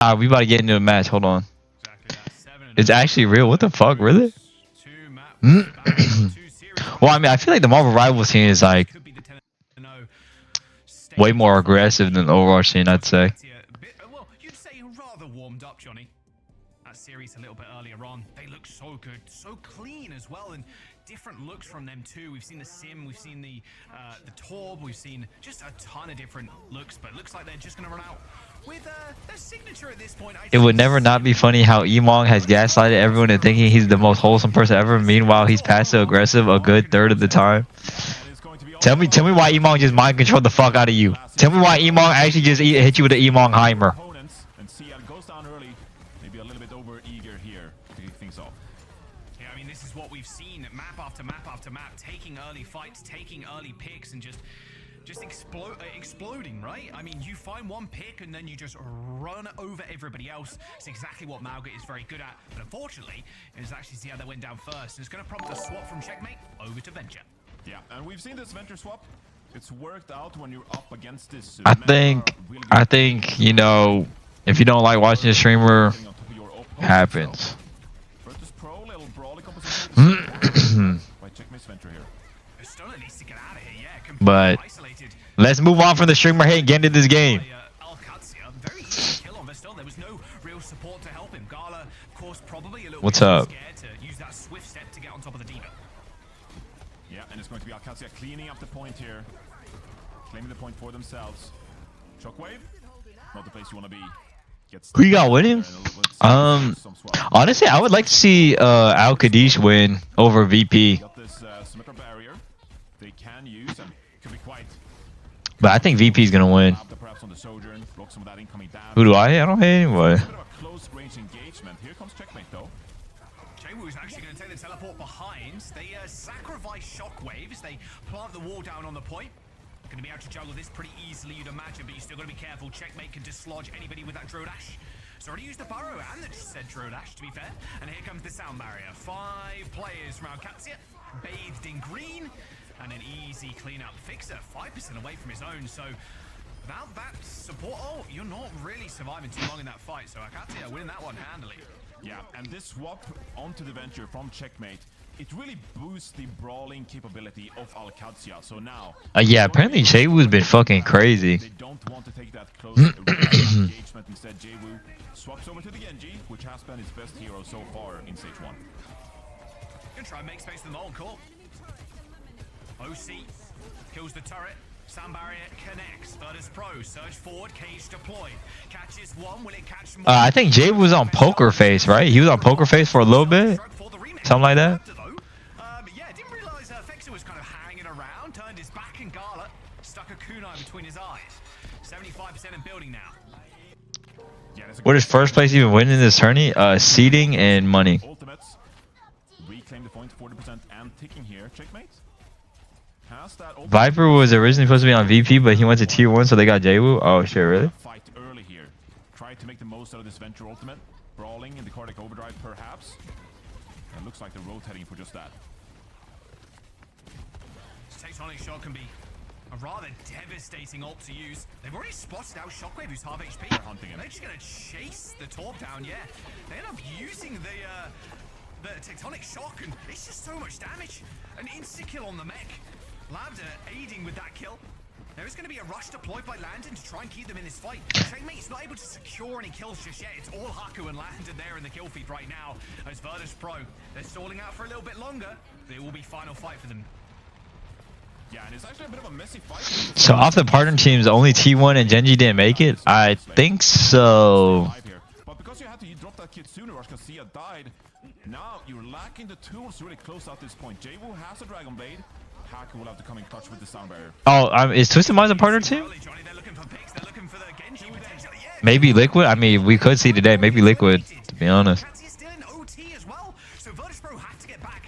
We about to get into a match. Hold on. It's actually real. What the fuck? Really? Well, I mean, I feel like the Marvel Rivals scene is like way more aggressive than the Overwatch scene, I'd say. Well, you'd say rather warmed up, Johnny. That series a little bit earlier on, they look so good, so clean as well, and different looks from them too. We've seen the Sim, we've seen the Torb, we've seen just a ton of different looks, but it looks like they're just going to run out with their signature at this point. It would never not be funny how Emong has gaslighted everyone into thinking he's the most wholesome person ever. Meanwhile, he's passive aggressive a good third of the time. Tell me why Emong just mind controlled the fuck out of you. Tell me why Emong actually just hit you with an Emong Heimer. I mean, this is what we've seen map after map after map, taking early fights, taking early picks, and just exploding, right? I mean, you find one pick and then you just run over everybody else. It's exactly what Malga is very good at, but unfortunately, it was actually Zia that went down first. It's going to prompt a swap from Checkmate over to Venture. Yeah, and we've seen this Venture swap. It's worked out when you're up against this. I think, you know, if you don't like watching a streamer, happens. Virtus.pro, little brawly composition. By Checkmate's Venture here. Stone needs to get out of here, yeah. But let's move on from the streamer hate and get into this game. Qadsiah, very easy kill on Verstone. There was no real support to help him. Gala, of course, probably a little What's bit up? scared to use that swift step to get on top of the Diva. Yeah, and it's going to be Qadsiah cleaning up the point here. Claiming the point for themselves. Shockwave, not the place you want to be. Who you got winning? Honestly, I would like to see Al Kadesh win over VP. Got this symmetra barrier they can use and could be quite. But I think VP is gonna win. Perhaps on the Sojourn, block some of that incoming damage. Who do I hate? I don't hate anybody. A bit of a close range engagement. Here comes Checkmate though. Jaywoo's actually going to take the teleport behind. They sacrifice Shockwaves. They plant the wall down on the point. Going to be able to juggle this pretty easily, you'd imagine, but you still got to be careful. Checkmate can dislodge anybody with that Drow Dash. He's already used the Burrow and the said Drow Dash, to be fair. And here comes the sound barrier. 5 players from Qadsiah, bathed in green, and an easy cleanup. Fixer 5% away from his own, so without that support, you're not really surviving too long in that fight. So Qadsiah winning that one handily. Yeah, and this swap onto the Venture from Checkmate, it really boosts the brawling capability of Qadsiah. So now, yeah, apparently Jaywoo's been fucking crazy. They don't want to take that close engagement. Instead, Jaywoo swaps over to the Genji, which has been his best hero so far in stage 1. Gonna try and make space for the Molten Core. OC kills the turret. Sound barrier connects. Virtus.pro surge forward. Cage deployed. Catches one. Will it catch more? I think Jay was on Poker Face, right? He was on Poker Face for a little bit, something like that. Yeah, didn't realize Fexer was kind of hanging around. Turned his back and Gala stuck a kunai between his eyes. 75% in building now. Yeah, What is first place even winning this tourney? Seeding and money. Ultimates reclaim the point 40% and ticking here. Checkmate. Viper was originally supposed to be on VP, but he went to tier 1, so they got Jaywoo. Oh shit, really? Fight early here. Try to make the most out of this Venture ultimate. Brawling in the cardiac overdrive, perhaps. And it looks like they're rotating for just that. Tectonic Shock can be a rather devastating ult to use. They've already spotted out Shockwave, who's half HP. They're hunting him. They're just gonna chase the Torb down. Yeah, they end up using the Tectonic Shock, and it's just so much damage. An insta-kill on the mech. Lambda aiding with that kill. There is going to be a rush deployed by Landon to try and keep them in this fight. Checkmate's not able to secure any kills just yet. It's all Haku and Landon there in the kill feed right now. As Virtus.pro, they're stalling out for a little bit longer. It will be final fight for them. Yeah, and it's actually a bit of a messy fight. So off the partner teams, only T1 and Genji didn't make it? I think so. But because you had to drop that kid sooner, Qadsiah died. Now you're lacking the tools to really close out this point. Jaywoo has a Dragon Blade. Haku will have to come in touch with the sound barrier. Oh, is Twisted Minds a partner team? Maybe Liquid? I mean, we could see today. Maybe Liquid, to be honest. Still in OT as well, so Virtus.pro have to get back.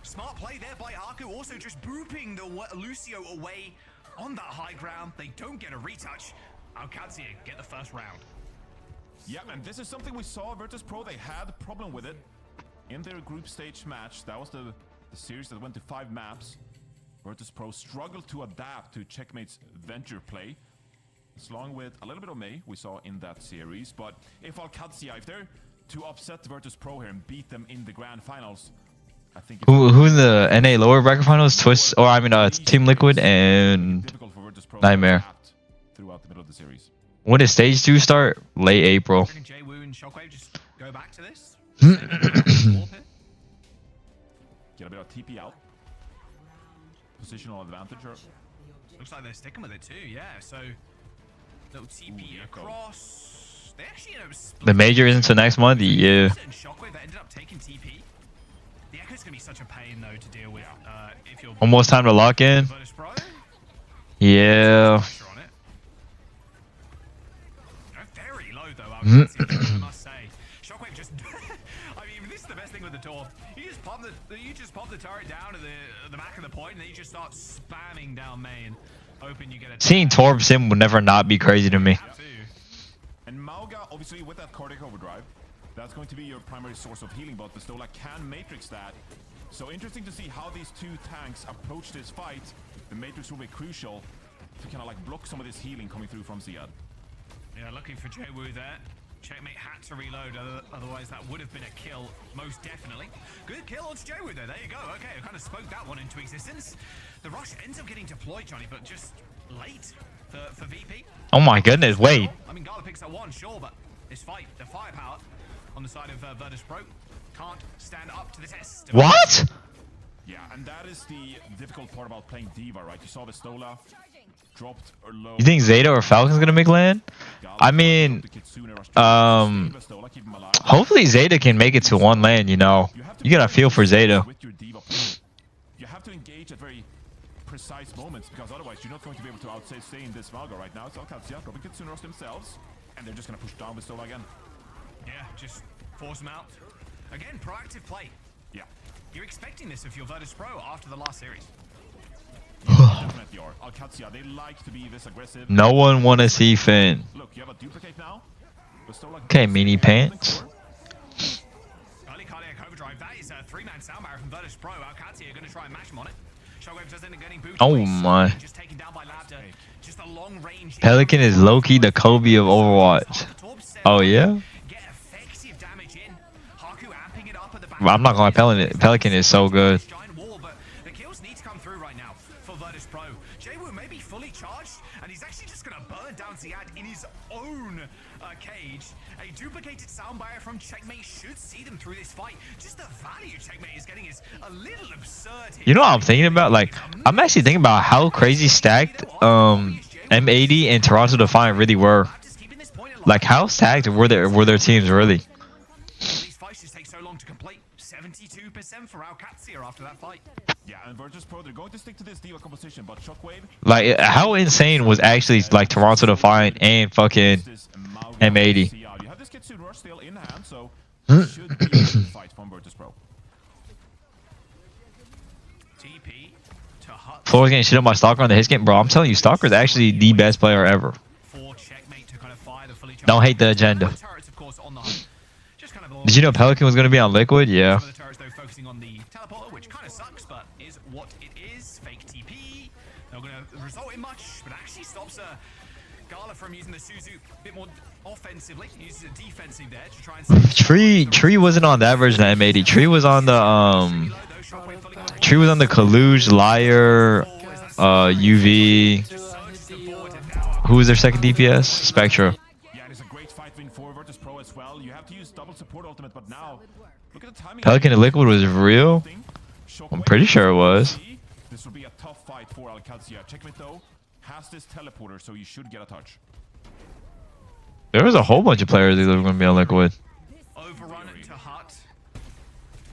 Smart play there by Haku, also just booping the Lucio away on that high ground. They don't get a retouch. Qadsiah get the first round. Yeah, and this is something we saw Virtus.pro. They had a problem with it in their group stage match. That was the series that went to 5 maps. Virtus.pro struggled to adapt to Checkmate's Venture play. along with a little bit of May we saw in that series. But if Qadsiah, if they're to upset Virtus.pro here and beat them in the grand finals, I think Who in the NA lower bracket finals? Twist, or I mean, it's Team Liquid and difficult for Virtus.pro Nightmare. throughout the middle of the series. When does stage 2 start? Late April. Jwoo and Shockwave just go back to this. Get a bit of TP out. Positional advantage. Or Looks like they're sticking with it too, yeah. So, little TP across. They actually end up splitting. The major isn't until next month. Yeah. And Shockwave that ended up taking TP. The Echo's gonna be such a pain though to deal with if you're Almost time to lock in. Virtus.pro. Yeah. Pressure on it. Very low though, I must say. Shockwave just I mean, this is the best thing with the Torp. You just pop the turret down at the back of the point and then you just start spamming down main. Hoping you get a Seeing Torb sim would never not be crazy to me. And Mauga, obviously with that cardiac overdrive, that's going to be your primary source of healing, but Pistola can matrix that. So interesting to see how these two tanks approach this fight. The matrix will be crucial to kind of like block some of this healing coming through from Ziad. Yeah, looking for Jwoo there. Checkmate had to reload, otherwise that would have been a kill, most definitely. Good kill on Jwoo though, there you go. Okay, I kind of spoke that one into existence. The rush ends up getting deployed, Johnny, but just late for VP. Oh my goodness, wait. I mean, Gala picks up one, sure, but this fight, the firepower on the side of Virtus.pro can't stand up to the test. What? Yeah, and that is the difficult part about playing Diva, right? You saw Pistola dropped or low. You think Zeta or Falcon's gonna make land? I mean, hopefully Zeta can make it to one land, you know. You gotta feel for Zeta. You have to engage at very precise moments, because otherwise you're not going to be able to outstay this Valga right now. It's Qadsiah dropping Kitsune Rush themselves, and they're just gonna push down Pistola again. Yeah, just force them out. Again, proactive play. Yeah. You're expecting this if you're Virtus.pro after the last series. Definitely are. Qadsiah, they like to be this aggressive. No one wanna see Finn. Look, you have a duplicate now. Okay, mini pants. Early cardiac overdrive. That is a 3-man soundbar from Virtus.pro. Qadsiah are going to try and mash him on it. Shockwave does end up getting booted. Oh my. Just taken down by Lambda. Just a long range. Pelican is low-key the Kobe of Overwatch. Oh yeah? Get effective damage in. Haku amping it up at the back. Well, I'm not gonna lie, Pelican is so good. Giant wall, but the kills need to come through right now for Virtus.pro. Jwoo may be fully charged, and he's actually just gonna burn down Ziad in his own cage. A duplicated soundbar from Checkmate should see them through this fight. Just the value Checkmate is getting is a little absurd here. You know what I'm thinking about? Like, I'm actually thinking about how crazy stacked M80 and Toronto Defiant really were. Like, how stacked were their teams really? These fights just take so long to complete. 72% for Qadsiah after that fight. Yeah, and Virtus.pro, they're going to stick to this Diva composition, but Shockwave... Like, how insane was actually, like, Toronto Defiant and fucking M80? You have this Kitsune Rush still in hand, so should be a good fight from Virtus.pro. TP to Hut. Floor's getting shit up by Stalker on the hit game. Bro, I'm telling you, Stalker is actually the best player ever. For Checkmate to kind of fire the fully charged. Don't hate the agenda. Turrets, of course, on the hunt. Just kind of Did you know Pelican was gonna be on Liquid? Yeah. the turrets, though, focusing on the teleporter, which kind of sucks, but is what it is. Fake TP. Not going to result in much, but actually stops Gala from using the Suzu a bit more offensively. He uses a defensive there to try and Tree wasn't on that version of M80. Tree was on the Tree was on the Kaluge, Liar, UV. Who was their second DPS? Spectra. Yeah, and it's a great fight win for Virtus.pro as well. You have to use double support ultimate, but now look at the timing. Pelican and Liquid was real? I'm pretty sure it was. This will be a tough fight for Qadsiah. Checkmate though has this teleporter, so you should get a touch. There was a whole bunch of players that were going to be on Liquid. Overrun to Hut.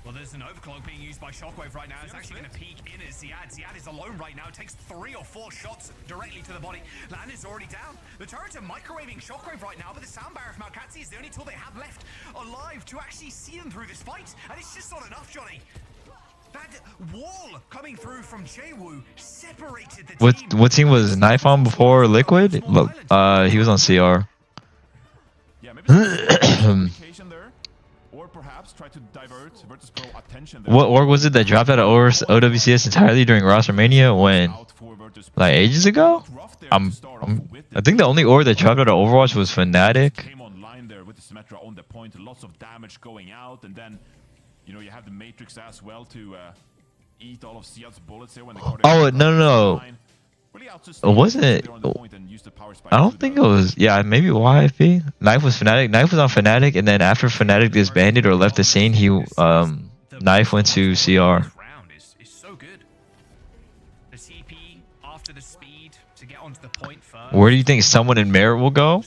Well, there's an overclock being used by Shockwave right now. It's actually going to peek in at Ziad. Ziad is alone right now. Takes 3 or 4 shots directly to the body. Land is already down. The turrets are microwaving Shockwave right now, but the sound barrier from Qadsiah is the only tool they have left alive to actually see them through this fight. And it's just not enough, Johnny. That wall coming through from Jwoo separated the team. What team was Knife on before Liquid? Look, he was on CR. Yeah, maybe some communication there. or perhaps try to divert Virtus.pro attention there. What org was it that dropped out of OWCS entirely during WrestleMania when? Like ages ago? I think the only org that dropped out of Overwatch was Fnatic. Came online there with the Symmetra on the point, lots of damage going out, and then you have the Matrix as well to eat all of Siad's bullets there when the Oh no. Was it? I don't think it was. Yeah, maybe YFP. Knife was Fnatic. Knife was on Fnatic, and then after Fnatic disbanded or left the scene, he Knife went to CR. Where do you think someone in Merit will go?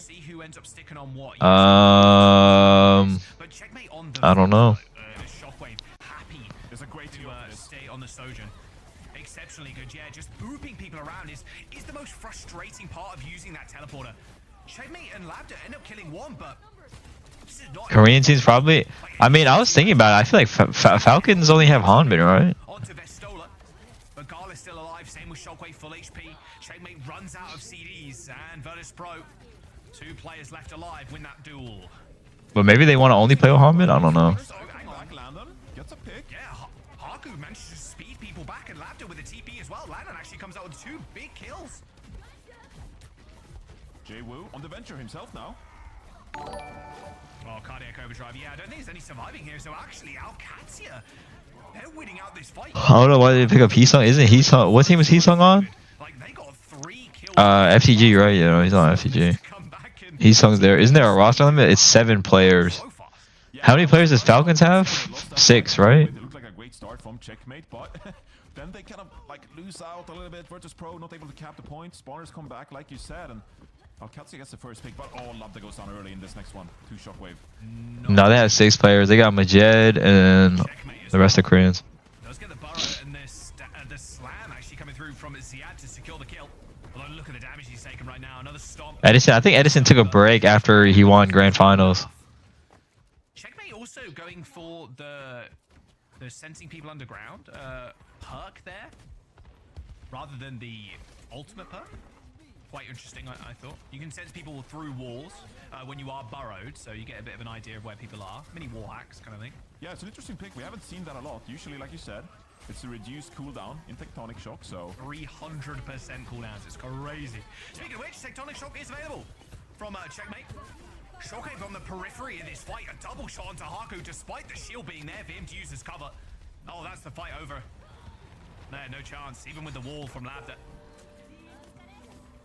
I don't know. Exceptionally good, yeah. Just booping people around is the most frustrating part of using that teleporter. Checkmate and Labda end up killing one, but this is not Korean teams probably. I mean, I was thinking about it. I feel like Falcons only have Hanbin, right? Onto Vestola, but Gala is still alive. Same with Shockwave, full HP. Checkmate runs out of CDs, and Virtus.pro, 2 players left alive, win that duel. But maybe they want to only play with Hanbin. I don't know. Gets a pick. Yeah, Haku manages to speed people back, and Labda with a TP as well. Landon actually comes out with 2 big kills. Jay-Woo on the venture himself now. Oh, cardiac overdrive. Yeah, I don't think there's any surviving here. So actually, Qadsiah, they're winning out this fight. I don't know why they pick up Heesung. Isn't Heesung? What team is Heesung on? Like they got 3 kills. FTG, right? Yeah, he's on FTG. Heesung's there. Isn't there a roster limit? It's 7 players. How many players does Falcons have? 6, right? It looked like a great start from Checkmate, but then they kind of like lose out a little bit. Virtus.pro not able to cap the point. Spawners come back, like you said, and Qadsiah gets the first pick, but Labda goes down early in this next one. 2 Shockwave. No, they have 6 players. They got Majed and the rest of Koreans. Does get the burrow and the slam actually coming through from Ziad to secure the kill. Although look at the damage he's taken right now. Another stop. Edison, I think Edison took a break after he won Grand Finals. Checkmate also going for the sensing people underground perk there, rather than the ultimate perk. Quite interesting, I thought. You can sense people through walls when you are burrowed, so you get a bit of an idea of where people are. Mini wall hacks kind of thing. Yeah, it's an interesting pick. We haven't seen that a lot. Usually, like you said, it's a reduced cooldown in Tectonic Shock, so 300% cooldowns. It's crazy. Speaking of which, Tectonic Shock is available from Checkmate. Shockwave on the periphery of this fight. A double shot onto Haku, despite the shield being there for him to use as cover. Oh, that's the fight over. No chance, even with the wall from Labda.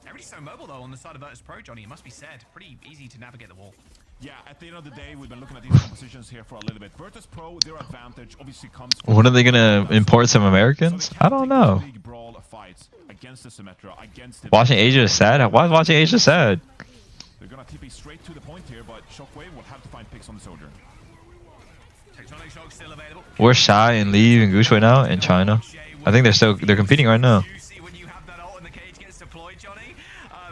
Everybody's so mobile, though, on the side of Virtus.pro, Johnny. It must be said. Pretty easy to navigate the wall. yeah, at the end of the day, we've been looking at these compositions here for a little bit. Virtus.pro, their advantage obviously comes from... When are they gonna import some Americans? I don't know. Against the Symmetra, against the... Watching Asia is sad? Why is watching Asia sad? They're gonna TP straight to the point here, but Shockwave will have to find picks on the Soldier. Tectonic Shock still available. Where's Shai and Lee and Gush right now? In China. I think they're competing right now. When you have that ult and the cage gets deployed, Johnny.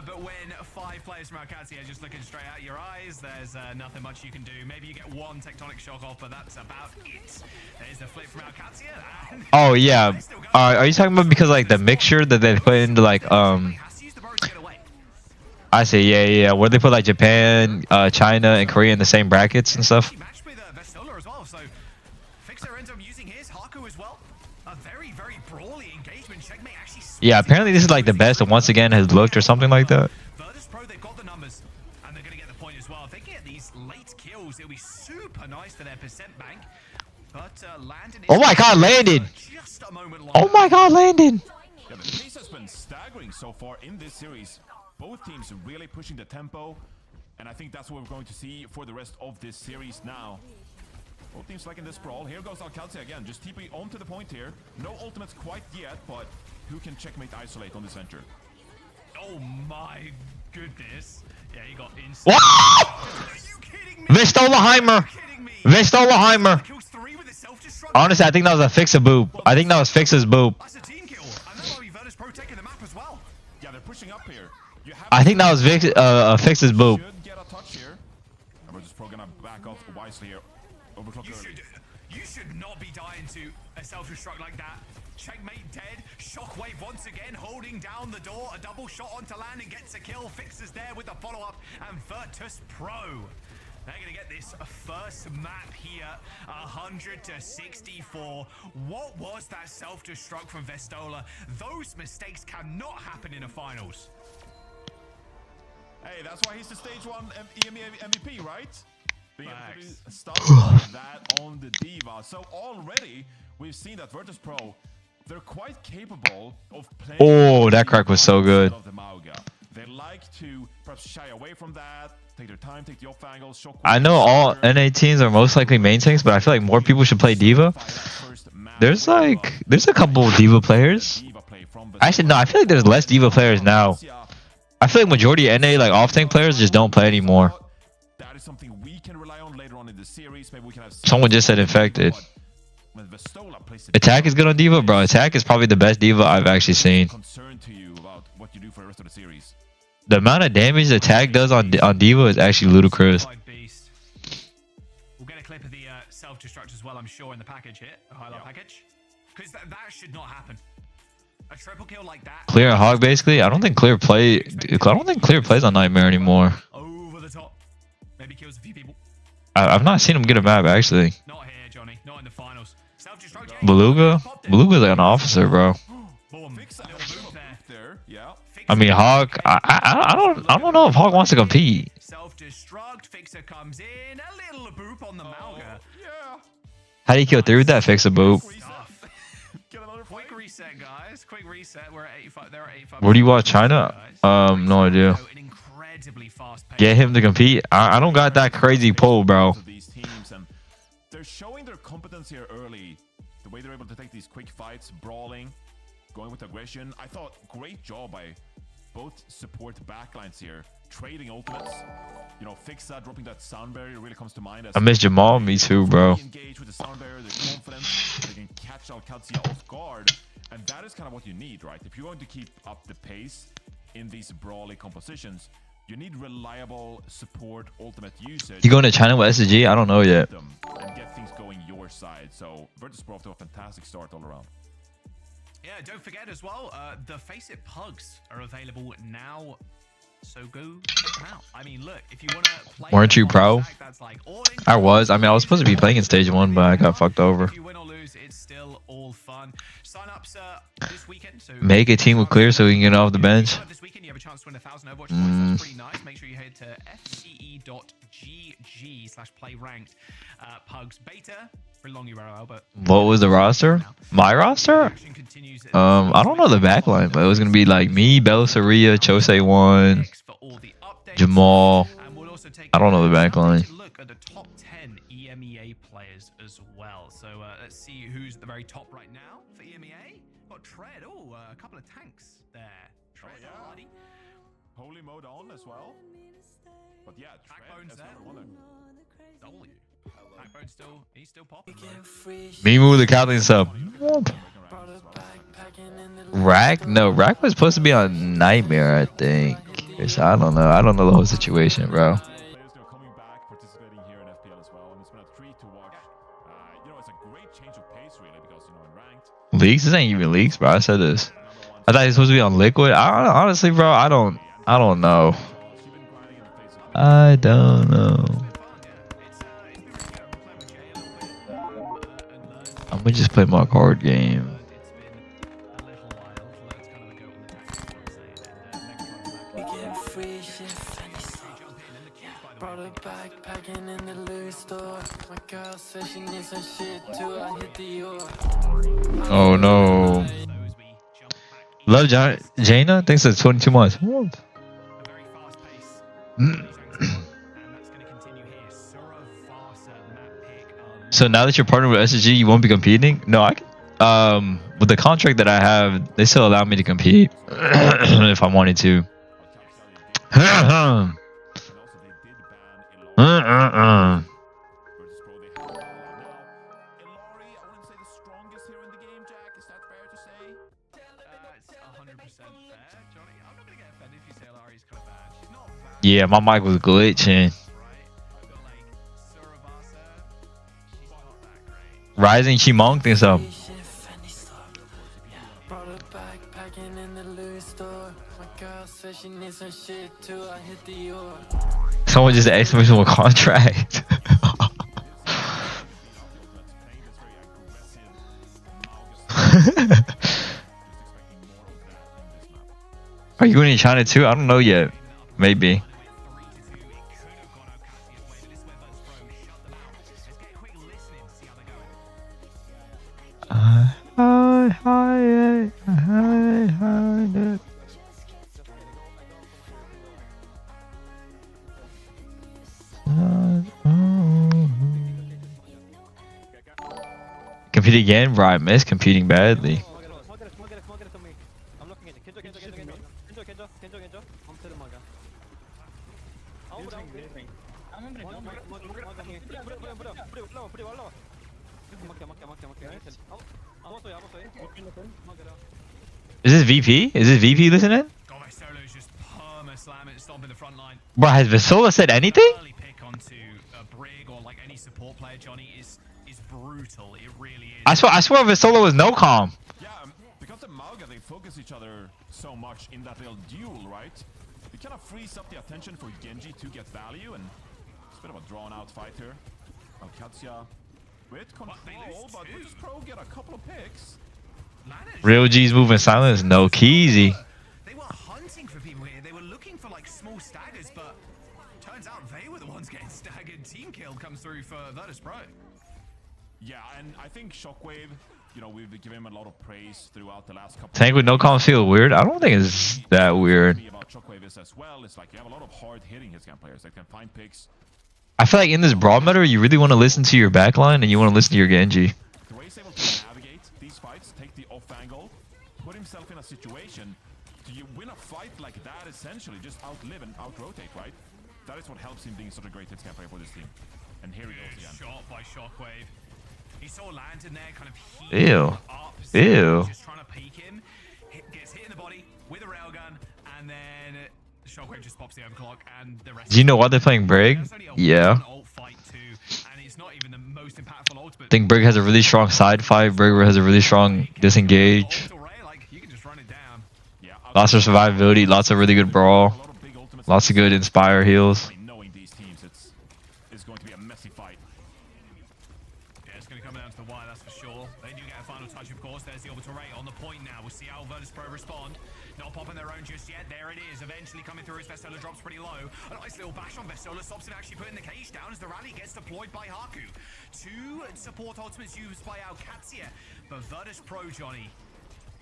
But when 5 players from Qadsiah just looking straight at your eyes, there's nothing much you can do. Maybe you get one Tectonic Shock off, but that's about it. There's the flip from Qadsiah. Oh yeah. Are you talking about because like the mixture that they put into like I see, yeah. Where they put like Japan, China, and Korea in the same brackets and stuff. Matched with Vestola as well, so Fixer ends up using his Haku as well. A very, very brawly engagement. Checkmate actually. Yeah, apparently this is like the best, and once again has looked or something like that. Virtus.pro, they've got the numbers, and they're gonna get the point as well. If they get these late kills, it'll be super nice for their percent bank. But Landon. Oh my God, Landon! Just a moment Oh my God, Landon! Yeah, the pace has been staggering so far in this series. Both teams really pushing the tempo, and I think that's what we're going to see for the rest of this series now. Both teams liking this brawl. Here goes Qadsiah again, just TP onto the point here. No ultimates quite yet, but who can checkmate isolate on this venture? Oh my goodness. Yeah, he got instant. What? Are you kidding me? Vistolaheimer! Vistolaheimer! Kills 3 with a self-destruct. Honestly, I think that was a Fixa boop. I think that was Fixa's boop. That's a team kill. And that might be Virtus.pro taking the map as well. Yeah, they're pushing up here. I think that was Fixa's boop. Should get a touch here. And Virtus.pro gonna back off wisely here. Overclock early. You should not be dying to a self-destruct like that. Checkmate dead. Shockwave once again holding down the door. A double shot onto land and gets a kill. Fixes there with the follow-up. And Virtus.pro They're going to get this first map here, 100 to 64. What was that self-destruct from Vestola? Those mistakes cannot happen in the finals. Hey, that's why he's the stage 1 EMEA MVP, right? Being able to do stuff like that on the Diva. So already, we've seen that Virtus.pro, they're quite capable of playing. Oh, that crack was so good. They like to perhaps shy away from that, take their time, take the off angles. I know all NA teams are most likely main tanks, but I feel like more people should play Diva. There's a couple of Diva players. Actually, no, I feel like there's less Diva players now. I feel like majority of NA like off tank players just don't play anymore. That is something we can rely on later on in the series. Maybe we can have someone just said infected. Attack is good on Diva, bro. Attack is probably the best Diva I've actually seen. To you about what you do for the rest of the series. The amount of damage Attack does on Diva is actually ludicrous. We'll get a clip of the self-destruct as well, I'm sure, in the package here, the highlight package, because that should not happen. A triple kill like that. Clear and Hog, basically. I don't think Clear plays on Nightmare anymore. Over the top. Maybe kills a few people. I've not seen him get a map actually. Not here, Johnny. Not in the finals. Self-destruct. Beluga's like an officer, bro. I mean, Hog. I don't know if Hog wants to compete. Self-destruct. Fixer comes in. A little boop on the Malga. How do you kill 3 with that? Fix a boop. Quick reset, guys. Quick reset. We're at 85. They're at 85. Where do you watch China? No idea. Get him to compete. I don't got that crazy pull, bro. They're showing their competence here early. The way they're able to take these quick fights, brawling, going with aggression. I thought great job by both support backlines here, trading ultimates. You know, Fixa dropping that sound barrier really comes to mind. As I miss Jamal. Me too, bro. Engage with the sound barrier, they're confident, they can catch out Qadsiah off guard, and that is kind of what you need, right? If you're going to keep up the pace in these brawly compositions, you need reliable support ultimate usage. You going to China with SG? I don't know yet. And get things going your side. So Virtus.pro off to a fantastic start all around. Yeah, don't forget as well, the Face It Pugs are available now. So go check them out. I mean, look, if you want to play... Weren't you pro? Like I was. I mean, I was supposed to be playing in stage 1, but I got fucked over. If you win or lose, it's still all fun. Sign-ups this weekend. So make a team with Clear so we can get off the bench. This weekend, you have a chance to win 1,000 Overwatch points. That's pretty nice. Make sure you head to fce.gg/playranked. Pugs beta. Pretty long URL, but... What was the roster? My roster? I don't know the backline, but it was gonna be like me, Belisariya, Chose1, Jamal. I don't know the backline. Look at the top 10 EMEA players as well. So let's see who's at the very top right now for EMEA. Got Tread. Oh, a couple of tanks there. Tread, already. Holy mode on as well. But yeah, Backbone's there. W. Backbone still, he's still popping. Mimu the Captain sub. Rack? No, Rack was supposed to be on Nightmare, I think. I don't know. I don't know the whole situation, bro. Leaks? This ain't even leaks, bro. I said this. I thought he was supposed to be on Liquid. Honestly, bro, I don't know. I don't know. I'm gonna just play my card game. Oh no. Love Jaina? Thanks for 22 months. So now that you're partnered with SSG, you won't be competing? No, I can. With the contract that I have, they still allow me to compete if I wanted to. Yeah, my mic was glitching. Rising Chimong thinks so. Someone just asked me for a contract. Are you in China too? I don't know yet. Maybe. Compete again, bro. I miss competing badly. Is this VP? Is this VP listening? Bro, has Vasola said anything? I swear Vasola was no calm. Yeah, because of Mauga, they focus each other so much in that little duel, right? It kind of frees up the attention for Genji to get value, and it's a bit of a drawn-out fight here. Qadsiah with control, but Virtus.pro get a couple of picks. Real G's moving silence, no keysy. They were hunting for people here. They were looking for like small staggers, but turns out they were the ones getting staggered. Team kill comes through for Virtus.pro. Yeah, and I think Shockwave, you know, we've been giving him a lot of praise throughout the last couple. Tank with no calm feel weird? I don't think it's that weird. About Shockwave is as well. It's like you have a lot of hard-hitting his players that can find picks. I feel like in this brawl meta, you really want to listen to your backline and you want to listen to your Genji. The way he's able to navigate these fights, take the off angle, put himself in a situation. Do you win a fight like that? Essentially, just outlive and out-rotate, right? That is what helps him being such a great hit player for this team. And here he goes again. Shot by Shockwave. He saw Lantern there, kind of Ew. up. Ew. Just trying to peek him. Gets hit in the body with a railgun, and then Shockwave just pops the overclock, and the rest. Do you know why they're playing Brig? Yeah. I think Brig has a really strong side fight. Brig has a really strong disengage. Lots of survivability, lots of really good brawl, lots of good inspire heals. Knowing these teams, it's going to be a messy fight. Yeah, it's going to come down to the wire, that's for sure. They do get a final touch, of course. There's the orbital ray on the point now. We'll see how Virtus.pro respond. Not popping their own just yet. There it is. Eventually coming through as Vasola drops pretty low. A nice little bash on Vasola. Stops it actually putting the cage down as the rally gets deployed by Haku. Two support ultimates used by Qadsiah. But Virtus.pro, Johnny,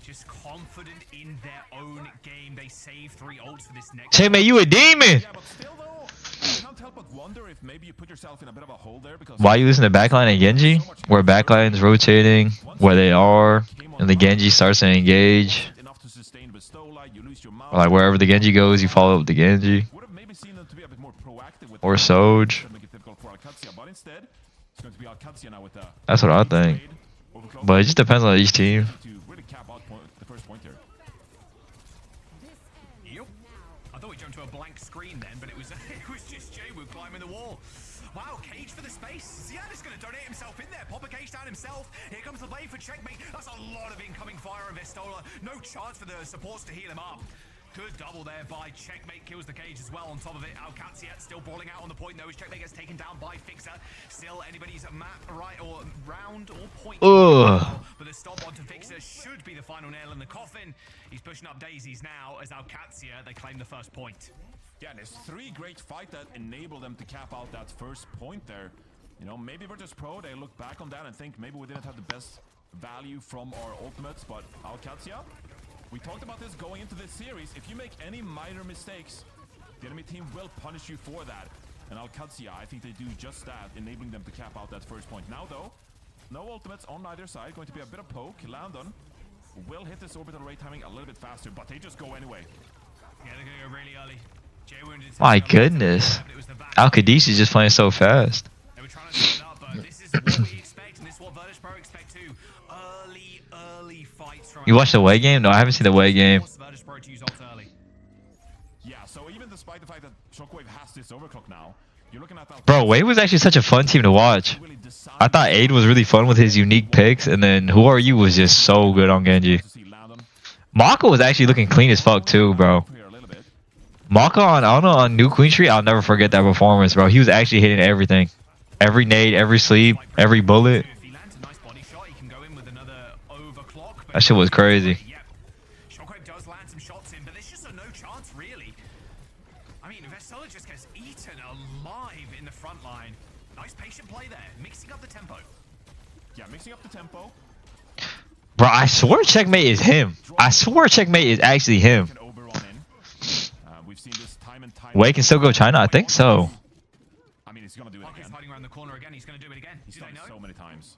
just confident in their own game. They save 3 ults for this next. Checkmate, you a demon! Yeah, but still though, I can't help but wonder if maybe you put yourself in a bit of a hole there because Why you listen to backline and Genji? Where backline's rotating, where they are, and the Genji starts to engage. enough to sustain Vasola, you lose your mount. Or like wherever the Genji goes, you follow up with the Genji. Would have maybe seen them to be a bit more proactive with Or Soj. make it difficult for Qadsiah, but instead it's going to be Qadsiah now with the That's what I think. But it just depends on each team. to really cap out the first point here. Yep. I thought we jumped to a blank screen then, but it was just Jaywood climbing the wall. Wow, cage for the space. Ziada's going to donate himself in there. Pop a cage down himself. Here comes the blade for checkmate. That's a lot of incoming fire on Vasola. No chance for the supports to heal him up. Good double there by checkmate. Kills the cage as well. On top of it, Qadsiah still brawling out on the point though as checkmate gets taken down by Fixer. Still anybody's map right or round or point. Ugh. But the stop onto Fixer should be the final nail in the coffin. He's pushing up daisies now as Qadsiah, they claim the first point. Yeah, and there's 3 great fights that enable them to cap out that first point there. You know, maybe Virtus.pro, they look back on that and think maybe we didn't have the best value from our ultimates, but Qadsiah, we talked about this going into this series. If you make any minor mistakes, the enemy team will punish you for that. And Qadsiah, I think they do just that, enabling them to cap out that first point. Now though, no ultimates on either side, going to be a bit of poke. Landon will hit this orbital ray timing a little bit faster, but they just go anyway. Yeah, they're going to go really early. My goodness. Qadsiah is just playing so fast. They were trying to set it up, but this is what we expect, and this is what Virtus.pro expect too. Early fights from. You watched the away game? No, I haven't seen the away game. Virtus.pro to use ult early. Yeah, so even despite the fact that Shockwave has this overclock now, you're looking at that. Bro, Wade was actually such a fun team to watch. I thought Aid was really fun with his unique picks, and then Who Are You was just so good on Genji. Mako was actually looking clean as fuck too, bro. Maka on, I don't know, on New Queen Street, I'll never forget that performance, bro. He was actually hitting everything. Every nade, every sleep, every bullet. If he lands a nice body shot, he can go in with another overclock. But That shit was crazy. Yep. Shockwave does land some shots in, but there's just no chance, really. I mean, Vestola just gets eaten alive in the front line. Nice patient play there, mixing up the tempo. Yeah, mixing up the tempo. Bro, I swear Checkmate is him. I swear Checkmate is actually him. Can overrun in. We've seen this time and time. Wait, can still go China? I think so. I mean, he's gonna do it Parker's again. hiding around the corner again. He's going to do it again. He's Do done they it know? so many times.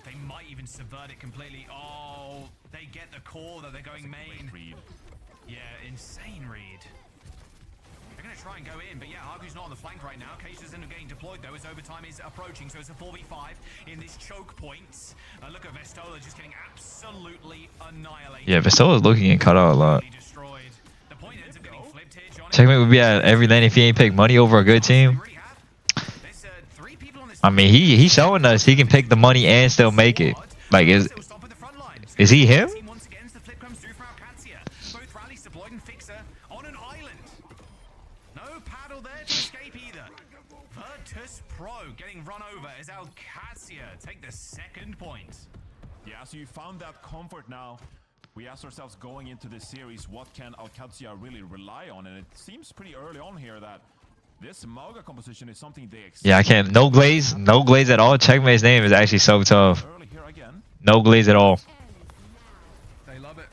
They might even subvert it completely. Oh, they get the call that they're going main. Great read. Yeah, insane read. They're going to try and go in, but yeah, Argu's not on the flank right now. Cage doesn't end up getting deployed though as overtime is approaching, so it's a 4v5 in this choke point. Look at Vestola just getting absolutely annihilated. Yeah, Vestola's looking and cut out a lot. Destroyed. The point ends up getting flipped here, Johnny. Checkmate would be at every lane if he ain't pick money over a good team. There's 3 people on this I mean, he's showing us he can pick the money and still make it. Like, is he him? Once again, as the flip comes through from Qadsiah. Both rallies deployed and Fixer on an island. No paddle there to escape either. Virtus.pro getting run over as Qadsiah take the second point. Yeah, so you found that comfort now. We asked ourselves going into this series, what can Qadsiah really rely on? And it seems pretty early on here that this Mauga composition is something they expect. Yeah, I can't. No glaze at all. Checkmate's name is actually so tough. Early here again. No glaze at all. They love it.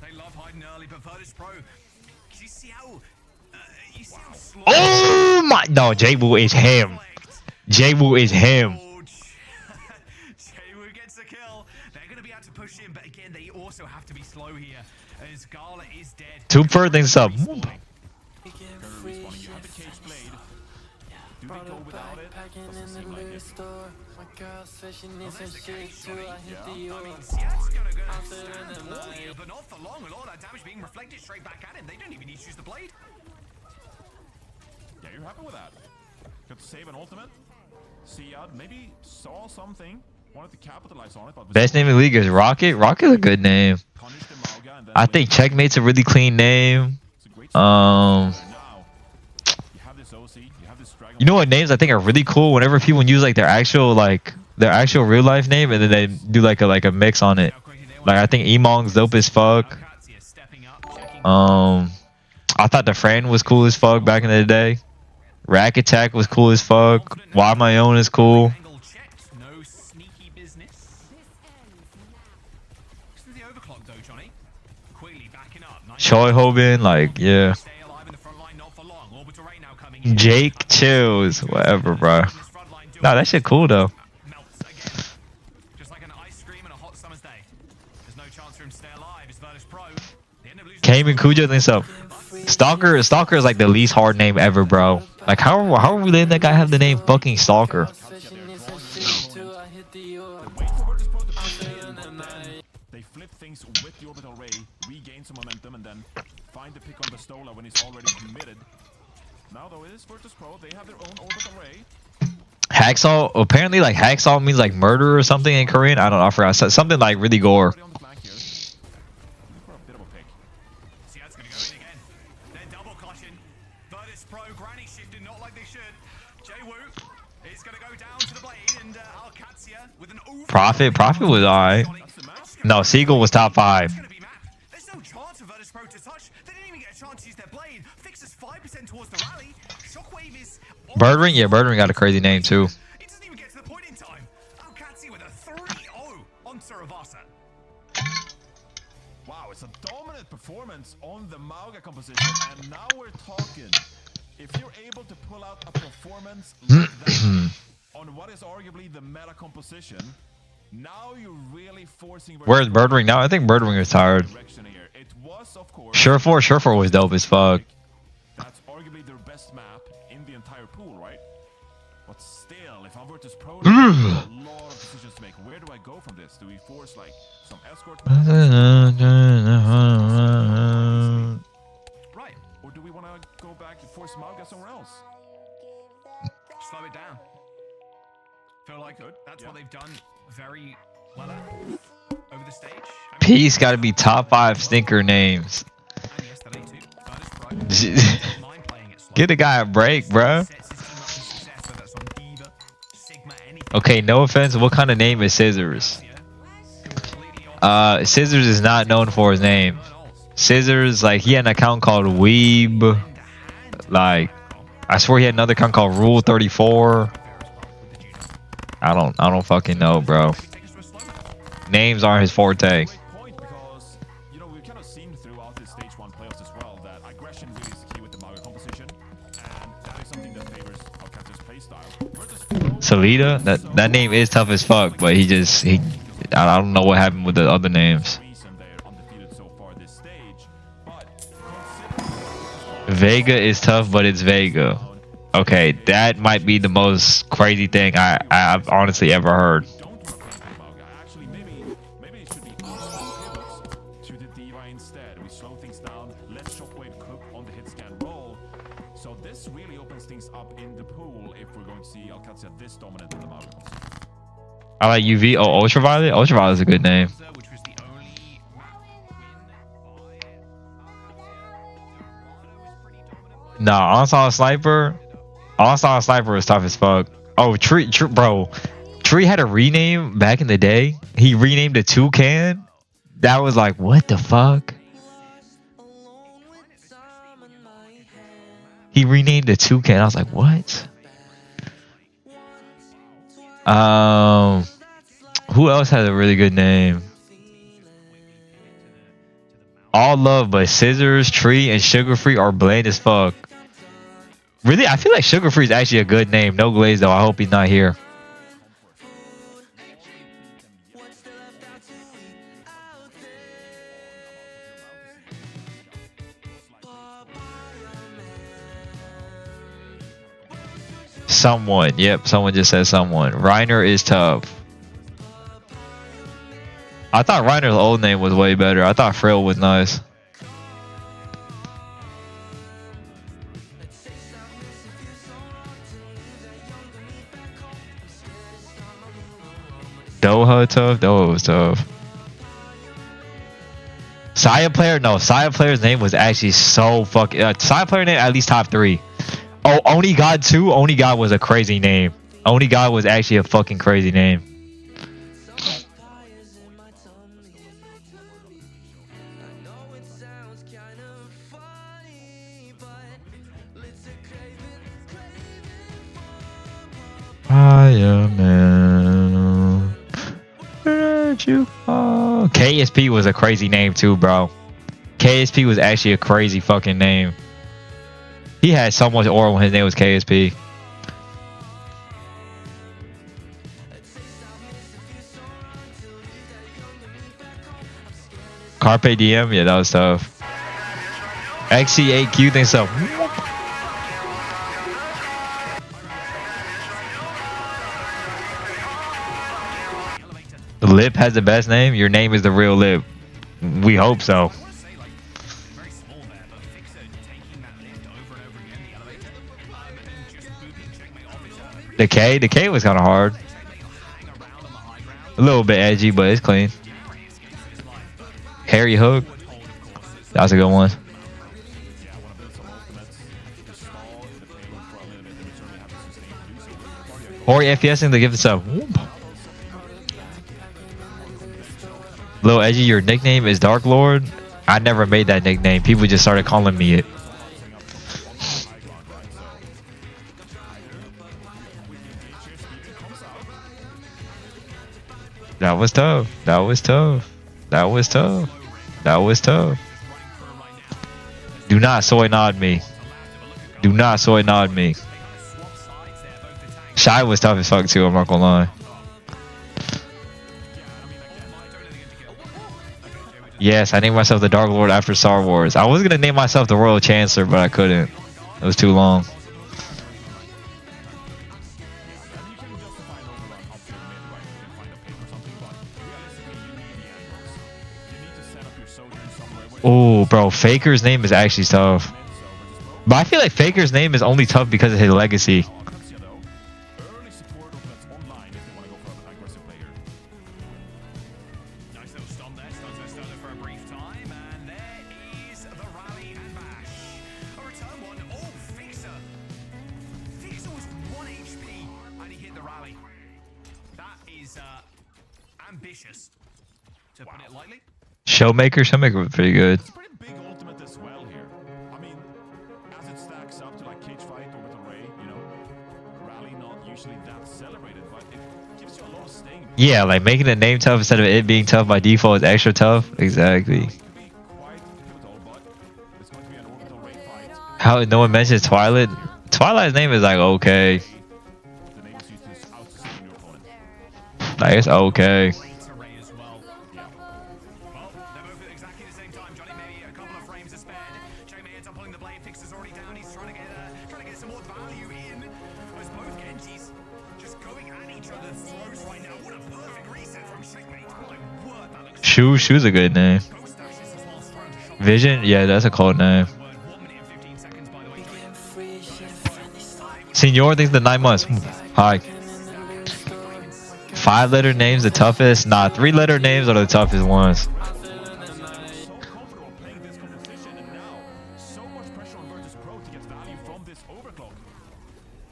They love hiding early, but Virtus.pro, you see how slow. Oh my! No, J-Woo is him. J-Woo is him. J-Woo gets a kill. They're going to be able to push in, but again, they also have to be slow here as Gala is dead. Two further things up. Respawning. You have the cage blade. Do they go without it? Doesn't seem like it. I mean, Siak's going to go stand the wall here, but not for long. With all that damage being reflected straight back at him, they don't even need to use the blade. Yeah, you're happy with that. Got to save an ultimate. See out, maybe saw something, wanted to capitalize on it, but Best name in the league is Rocket. Rocket's a good name. punished the Mauga and then I think Checkmate's a really clean name. it's a great Um, now you have this OC, you have this Dragon. You know what names I think are really cool? Whenever people use like their actual real life name and then they do like a mix on it. Like I think Emong's dope as fuck. Qadsiah stepping up, checking. I thought the Fran was cool as fuck back in the day. Rack Attack was cool as fuck. Why My Own is cool. Angle checked. No sneaky business. Looks the overclock though, Johnny. Quickly backing up. Nice. Choi Hoban, like, yeah. Stay alive in the front line, not for long. Orbital Ray now coming in. Jake Chills, whatever, bro. This front line doing Nah, that shit cool though. melts again. Just like an ice cream on a hot summer's day. There's no chance for him to stay alive. It's Virtus.pro. They end up losing. Cayman Cujo thinks so. Stalker is like the least hard name ever, bro. Like how are we letting that guy have the name fucking Stalker? Wait for Virtus.pro to push in, but then they flip things with the orbital ray, regain some momentum, and then find the pick on Vestola when he's already committed. Now though, it is Virtus.pro. They have their own orbital ray. Hacksaw, apparently like hacksaw means like murder or something in Korean. I don't know, I forgot. Something like really gore. Already on the flank here. Looking for a bit of a pick. See, that's going to go in again. They're double clutching. Virtus.pro granny shifted, not like they should. J-Woo is going to go down to the blade, and Qadsiah with an over. Profit was alright. That's the match. No, Seagull was top 5. It's going to be mapped. There's no chance for Virtus.pro to touch. They didn't even get a chance to use their blade. Fixes 5% towards the rally. Shockwave is. Birdring, yeah, Birdring got a crazy name too. It doesn't even get to the point in time. Qadsiah with a 3-0 on Suravasa. Wow, it's a dominant performance on the Mauga composition, and now we're talking. If you're able to pull out a performance like that on what is arguably the meta composition, now you're really forcing. Where's Birdring now? I think Birdring is tired. Direction here. It was, of course. Surefour was dope as fuck. That's arguably their best map in the entire pool, right? But still, if I'm Virtus.pro, a lot of decisions to make. Where do I go from this? Do we force like some escort? Right. Or do we want to go back and force Mauga somewhere else? Slow it down. Feel like that's what they've done very well at over the stage. I mean, Peace gotta be top 5 stinker names. and yes, Get the guy a break, bro. Okay, no offense. What kind of name is Scissors? Scissors is not known for his name. Scissors, like, he had an account called Weeb. Like, I swear he had another account called Rule 34. I don't fucking know, bro. Names aren't his forte. Point because, you know, we've kind of seen throughout this stage 1 playoffs as well that aggression really is the key with the Mario composition, and that is something that favors Alcantara's playstyle. Salida, that name is tough as fuck, but I don't know what happened with the other names. Vega is tough, but it's Vega. Okay, that might be the most crazy thing I've honestly ever heard. Actually, maybe it should be to the Diva instead. We slow things down, let Shockwave cook on the hit scan roll. So this really opens things up in the pool if we're going to see Qadsiah this dominant in the Mario. I like UV. Oh, Ultraviolet. Ultraviolet is a good name. Nah, Onslaught Sniper. Onslaught Sniper is tough as fuck. Oh, Tree, bro. Tree had a rename back in the day. He renamed it Toucan. That was like, what the fuck? He renamed it Toucan. I was like, what? Who else has a really good name? All Love, but Scissors, Tree, and Sugar Free are bland as fuck. Really, I feel like Sugar Free is actually a good name. No Glaze though. I hope he's not here. Someone. Yep, someone just said someone. Reiner is tough. I thought Reiner's old name was way better. I thought Frail was nice. Doha tough. Doha was tough. Saya player? No, Saya player's name was actually so fucking... Saya player name at least top 3. Oh, Oni God 2? Oni God was a crazy name. Oni God was actually a fucking crazy name. Fireman, where'd you fall? KSP was a crazy name too, bro. KSP was actually a crazy fucking name. He had so much aura when his name was KSP. Carpe Diem, yeah, that was tough. XC8Q thinks so. Lip has the best name. Your name is the real Lip. We hope so. The K was kind of hard. A little bit edgy, but it's clean. Harry Hook. That was a good one. Hori FPS and they give us a whoop. Lil Edgy, your nickname is Dark Lord. I never made that nickname. People just started calling me it. That was tough. That was tough. That was tough. That was tough. Do not soy nod me. Do not soy nod me. Shy was tough as fuck too, I'm not gonna lie. Yes, I named myself the Dark Lord after Star Wars. I was gonna name myself the Royal Chancellor, but I couldn't. It was too long. Oh, bro, Faker's name is actually tough. But I feel like Faker's name is only tough because of his legacy. is ambitious, to put it lightly. Showmaker was pretty good. It's a pretty big ultimate as well here. I mean, as it stacks up to like cage fight, orbital ray, you know, rally not usually that celebrated, but it gives you a lot of staying. Yeah, like making the name tough instead of it being tough by default is extra tough. Exactly. It can be quite pivotal, but it's going to be an orbital ray fight. How no one mentions Twilight? Twilight's name is like okay. The name is used to outscene your opponent. Like it's okay. Later ray as well. Well, they're both at exactly the same time. Johnny maybe a couple of frames are spared. Jamie ends up pulling the blade. Fix is already down. He's trying to get some more value in. As both Genjis just going at each other's throats right now. What a perfect reset from Checkmate. My word, that looks Shoe's a good name. Ghost dashes as well as thrown to shot. Vision, yeah, that's a cool name. Word, 1 minute and 15 seconds by the way. Senior thinks the 9 months. Hi. 5-letter names the toughest. Nah, 3-letter names are the toughest ones. So comfortable playing this competition, and now so much pressure on Virtus.pro to get value from this overclock.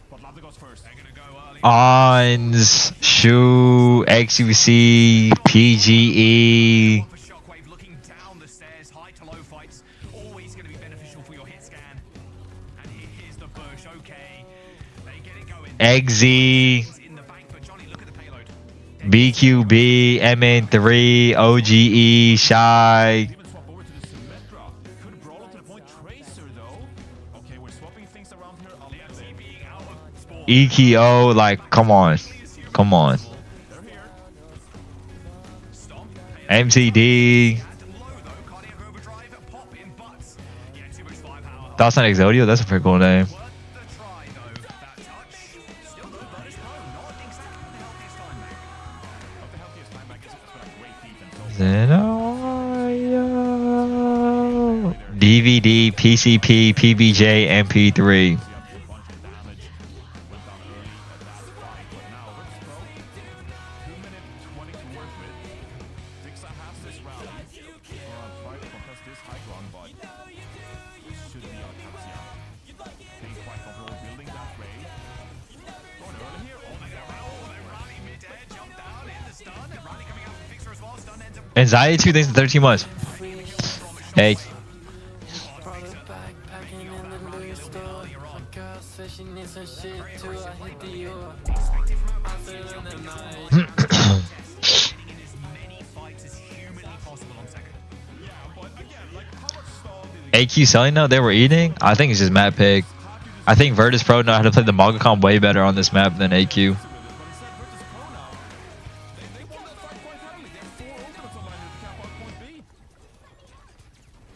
But Lambda goes first. They're gonna go early. Ons, Shoe, XUC, PGE. For Shockwave looking down the stairs, high to low fights, always going to be beneficial for your hit scan. And here's the push. Okay, they get it going. XZ, In the bank, but Johnny, look at the payload. BQB, MN3, OGE, Shy. Even swap over to the Symmetra. Could brawl to the point. Tracer though. Okay, we're swapping things around here a little bit. Being out of spawn. EKO, like, come on. Come on. They're here. Stomp. MTD. Low though, cardiac overdrive, pop in butts. Yeah, too much firepower. Thoughts on Exodio? That's a pretty cool name. Worth the try though. That touch. Still good, but it's not exactly the healthiest time back. Not the healthiest time back. It's been a great defense. So Zenoyo. DVD, PCP, PBJ, MP3. a bunch of damage. Went down early at that fight, but now Virtus.pro 2 minutes 20 to work with. Fixa has this rally. Try to contest this high ground, but it should be on Qadsiah. Being quite comfortable building that ray. Going early here. Oh my god. Rally mid-air, jump down in the stun, and Rally coming out from Fixer as well. Stun ends up Anxiety 2 things in 13 months. Hey. AQ selling though, they were eating? I think it's just map pick. I think Virtus.pro know how to play the Magacom way better on this map than AQ.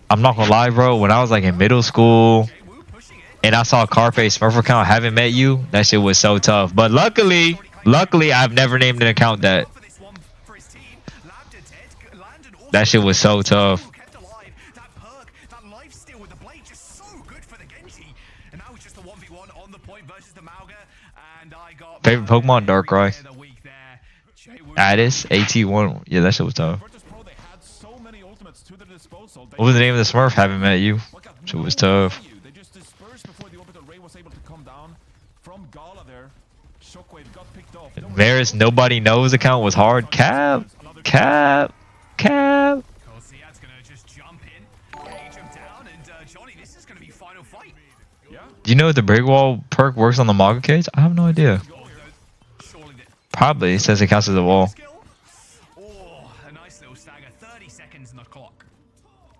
I'm not gonna lie, bro. When I was like in middle school and I saw Carpe Smurf account, haven't met you, that shit was so tough. But luckily, I've never named an account that. for this one for his team. Lambda dead, landed also That shit was so tough. kept alive. That perk, that life steal with the blade, just so good for the Genji. And now it's just a 1v1 on the point versus the Mauga. And I got Favorite Pokemon, Darkrai. the week there. Addis, AT1. Yeah, that shit was tough. Virtus.pro, they had so many ultimates to their disposal. What was the name of the Smurf? Haven't met you. Shit was tough. They just dispersed before the orbital ray was able to come down from Gala there. Shockwave got picked off. Varus nobody knows account was hard. Cap. Qadsiah's gonna just jump in, cage him down, and Johnny, this is gonna be final fight. Yeah. Do you know if the Brig Wall perk works on the Maga cage? I have no idea. Surely the Probably. It says it counts as a wall. skill. Oh, a nice little stagger. 30 seconds in the clock.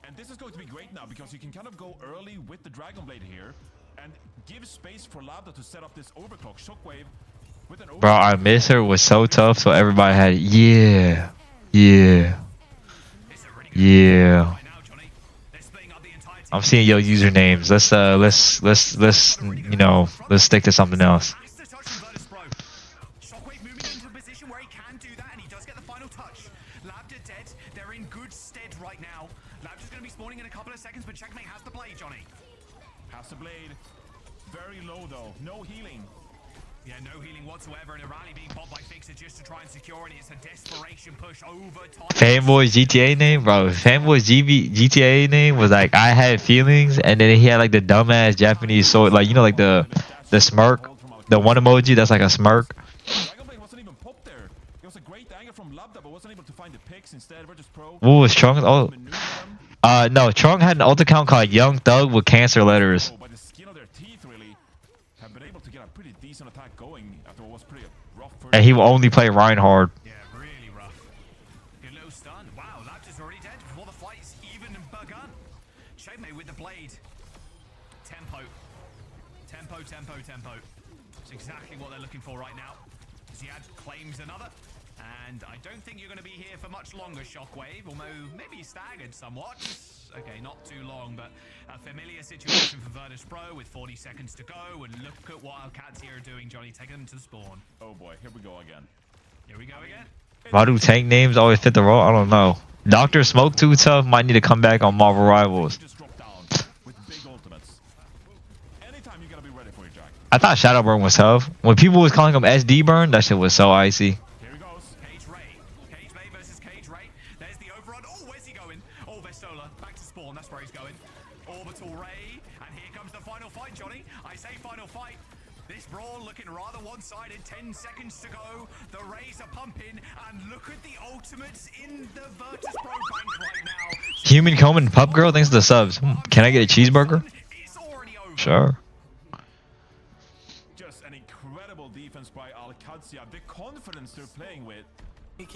And this is going to be great now because you can kind of go early with the Dragon Blade here and give space for Lambda to set up this overclock. Shockwave with an Bro, I miss her was so tough, so everybody had yeah. Yeah. It's a really good Yeah. right now, Johnny. They're splitting up the entire team. I'm seeing your usernames. Let's you know, let's stick to something else. Has to touch from Virtus.pro. Shockwave moving into a position where he can do that, and he does get the final touch. Lambda dead. They're in good stead right now. Lambda's going to be spawning in a couple of seconds, but Checkmate has the blade, Johnny. has the blade. Very low though. No healing. Yeah, no healing whatsoever, and a rally being popped by Fixer just to try and secure it. It's a desperation push over time. Fanboy's GTA name, bro. Fanboy's GTA name was like I had feelings, and then he had like the dumbass Japanese sword, like you know, like the smirk, the one emoji that's like a smirk. Dragon Blade wasn't even popped there. It was a great but wasn't able to find the picks. Instead, Virtus.pro. What was Chung? Oh, no. Chung had an ult account called Young Thug with cancer letters. By the skin of their teeth, really, have been able to get a pretty decent attack going after what was pretty rough. And he will only play Reinhardt. Yeah, really rough. Good little stun. Wow, Laptor's already dead before the fight's even begun. Chainmate with the blade. Tempo. Tempo, tempo, tempo. It's exactly what they're looking for right now. Ziad claims another. And I don't think you're going to be here for much longer, Shockwave, although maybe staggered somewhat. Okay, not too long, but a familiar situation for Virtus.pro with 40 seconds to go. And look at what Qadsiah are doing, Johnny, taking them to the spawn. Oh boy, here we go again. Here we go again. Why do tank names always fit the role? I don't know. Dr. Smoke too tough. Might need to come back on Marvel Rivals. Just drop down with big ultimates. Anytime you gotta be ready for your jack. I thought Shadow Burn was tough. When people was calling him SD Burn, that shit was so icy. Here he goes. Cage Ray. Cage Ray versus Cage Ray. There's the overrun. Oh, where's he going? Oh, Vestola. Back to spawn. That's where he's going. Orbital Ray. And here comes the final fight, Johnny. I say final fight. This brawl looking rather one-sided. 10 seconds to go. The Rays are pumping. And look at the ultimates in the Virtus.pro bank right now. Human Coleman Pup Girl, thanks to the subs. Can I get a cheeseburger? It's already over. Sure. Just an incredible defense by Qadsiah. The confidence they're playing with. Going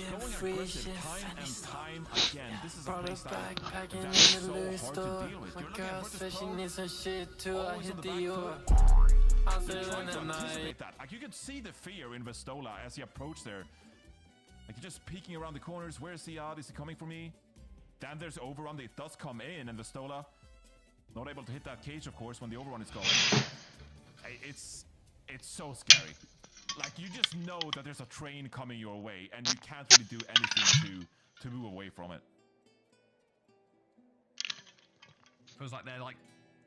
aggressive time and time again. This is a playstyle that is so hard to deal with. You're looking at Virtus.pro, always on the back foot. They're trying to anticipate that. Like, you could see the fear in Vestola as he approached there. Like, he's just peeking around the corners. Where's he at? Is he coming for me? Then there's overrun. It does come in, and Vestola not able to hit that cage, of course, when the overrun is going. It's so scary. Like, you just know that there's a train coming your way, and you can't really do anything to move away from it. Feels like they're like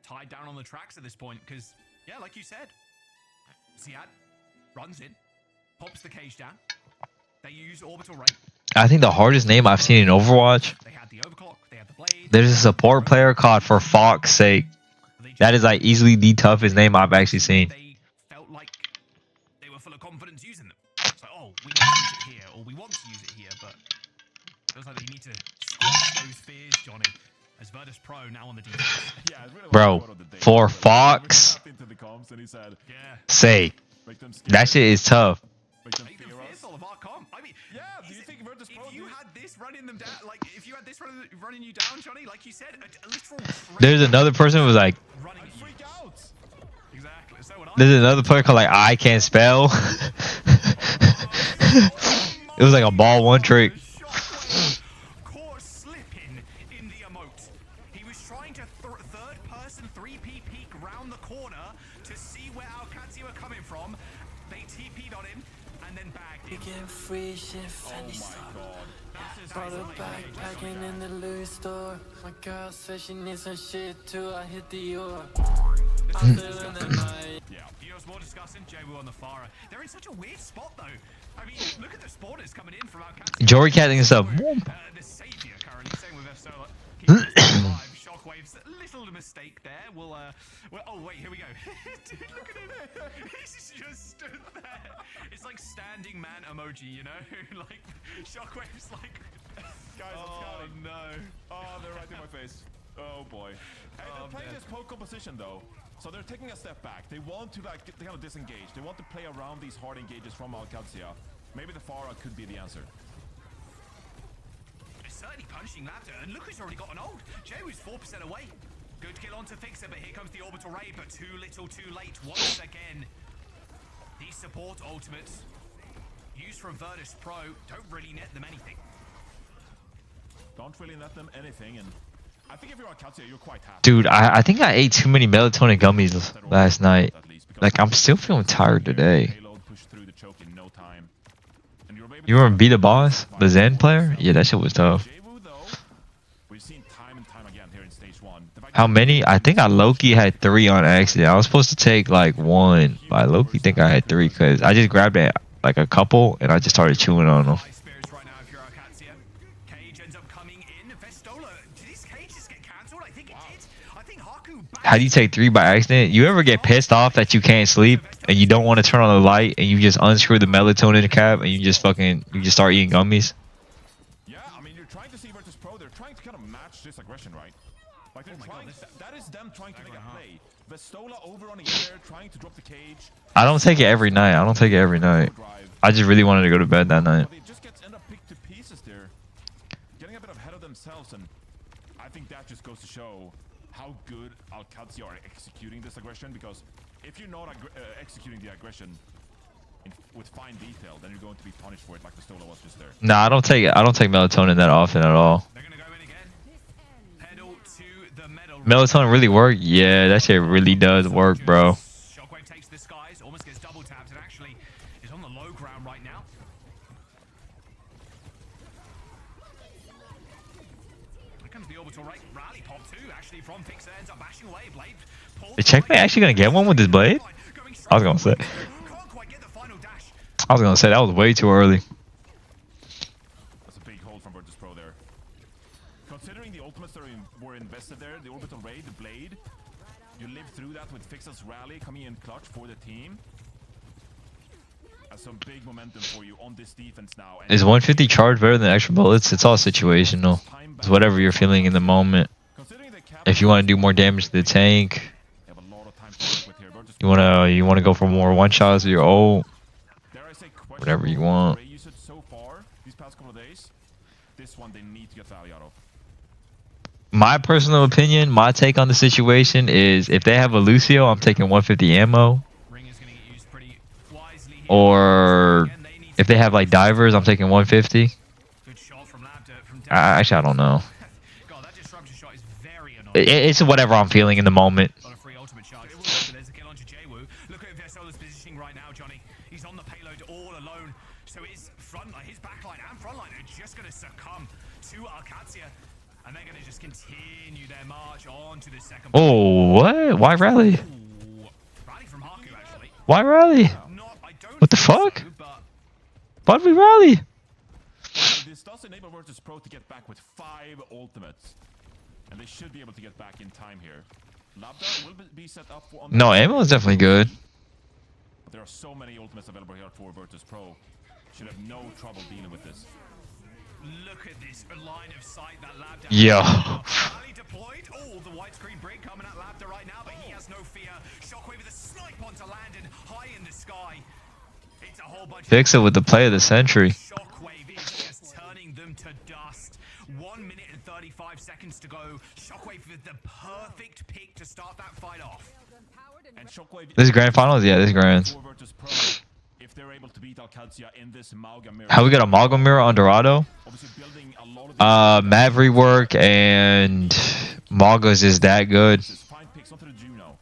tied down on the tracks at this point, because yeah, like you said, Ziad runs in, pops the cage down. They use orbital ray. I think the hardest name I've seen in Overwatch. They had the overclock. They had the blade. There's a support player called For Fox's Sake. That is like easily the toughest name I've actually seen. They felt like they were full of confidence using them. It's like, oh, we need to use it here, or we want to use it here, but it feels like they need to squash those fears, Johnny. As Virtus.pro now on the defense. Yeah, really Bro, For Fox's Sake. That shit is tough. Make them fearful of our comp. I mean, yeah, do you think Virtus.pro if you had this running them down, like if you had this running you down, Johnny, like you said, a literal There's another person who was like, running you. Freak out. Exactly. So would I. there's another player called like I Can't Spell. It was like a ball one trick. Caught slipping in the emote. He was trying to third-person 3P peek round the corner to see where our Qadsiah were coming from. They TP'd on him and then bagged him. Free shit, Oh my god. brought her backpacking in the Louis store. My girl says she needs some shit too. I hit the door. I'm feeling the night. Yeah. You know what's more disgusting? Jawu on the Farah. They're in such a weird spot though. I mean, look at the spawners coming in from our Qadsiah. Jory catting this up. The savior currently, same with Vestola. Keeping us alive. Shockwaves, a little mistake there. We'll, oh wait, here we go. Dude, look at him. He's just stood there. It's like standing man emoji, you know? Like, Shockwaves, like. Guys, oh no. Oh, they're right in my face. Oh boy. Hey, they're playing this poke composition though. So they're taking a step back. They want to like kind of disengage. They want to play around these hard engages from Qadsiah. Maybe the Farah could be the answer. It's certainly punching Laptor, and look who's already got an ult. Jaywo's 4% away. Good kill on to fix it, but here comes the orbital ray, but too little, too late once again. These support ultimates used from Virtus.pro don't really net them anything. Don't really net them anything, and I think if you're on Qadsiah, you're quite happy. Dude, I think I ate too many melatonin gummies last night. Like, I'm still feeling tired today. You remember Be the Boss? The Zen player? Yeah, that shit was tough. How many? I think I low-key had 3 on accident. I was supposed to take like 1, but I low-key think I had 3 because I just grabbed it like a couple and I just started chewing on them. How do you take 3 by accident? You ever get pissed off that you can't sleep and you don't want to turn on the light and you just unscrew the melatonin cap and you just start eating gummies? this aggression, right? Like they're Oh my trying. God, That is them trying to make a Uh-huh. play. Vestola overrunning in there, trying to drop the cage. I don't take it every night. I don't take it every night. I just really wanted to go to bed that night. But it just gets end up picked to pieces there, getting a bit ahead of themselves, and I think that just goes to show how good Qadsiah are executing this aggression. Because if you're not executing the aggression with fine detail, then you're going to be punished for it, like Vestola was just there. Nah, I don't take melatonin that often at all. They're gonna go in again. Pedal to the metal. Melatonin really work? Yeah, that shit really does work, bro. Shockwave takes the skies, almost gets double tapped, and actually is on the low ground right now. Here comes the orbital rally pop too. Actually, from Fixer ends up bashing away. Blade pulls. Is Checkmate actually gonna get one with this blade? I was gonna say. Can't quite get the final dash. I was gonna say that was way too early. That's a big hold from Virtus.pro there. Considering the ultimates that were invested there, the orbital raid, the blade, you live through that with Fixer's rally coming in clutch for the team. That's some big momentum for you on this defense now. And Is 150 charge better than extra bullets? It's all situational. It's whatever you're feeling in the moment. considering the cap, If you want to do more damage to the tank, they have a lot of time to work with here. Virtus you wanna go for more one shots with your ult. Dare I say Whatever you questionable want. array usage so far these past couple of days. This one they need to get value out of. My personal opinion, my take on the situation is if they have a Lucio, I'm taking 150 ammo. Ring is gonna get used pretty wisely here. Or Again, they need if they have like divers, I'm taking 150. good shot from Labda from Actually, I don't know. God, that disruption shot is very annoying. It's whatever I'm feeling in the moment. On a free ultimate charge. There's a kill onto Jwoo. Look at Vesola's positioning right now, Johnny. He's on the payload all alone. So his his backline and frontline are just going to succumb to Qadsiah. And they're going to just continue their march on to the second. Oh, what? Why rally? Ooh. Rally from Haku, actually. Why rally? I don't What the think fuck? so, but Why did we rally? This does enable Virtus.pro to get back with 5 ultimates. And they should be able to get back in time here. Labda will be set up for... No, ammo is definitely good. But there are so many ultimates available here for Virtus.pro. Should have no trouble dealing with this. look at this line of sight that Labda Yo. Rally deployed. Oh, the widescreen break coming at Labda right now, but he has no fear. Shockwave with a snipe onto Landon, high in the sky. It's a whole bunch Fix it with the play of the century. Shockwave is just turning them to dust. 1 minute and 35 seconds to go. Shockwave with the perfect pick to start that fight off. And Shockwave... This is grand finals? Yeah, this is grand. For Virtus.pro, if they're able to beat Qadsiah in this amalgam mirror. How we got a Amalgam mirror on Dorado? Obviously building a lot of Maverick work and Malga is just that good. fine picks onto the Juno.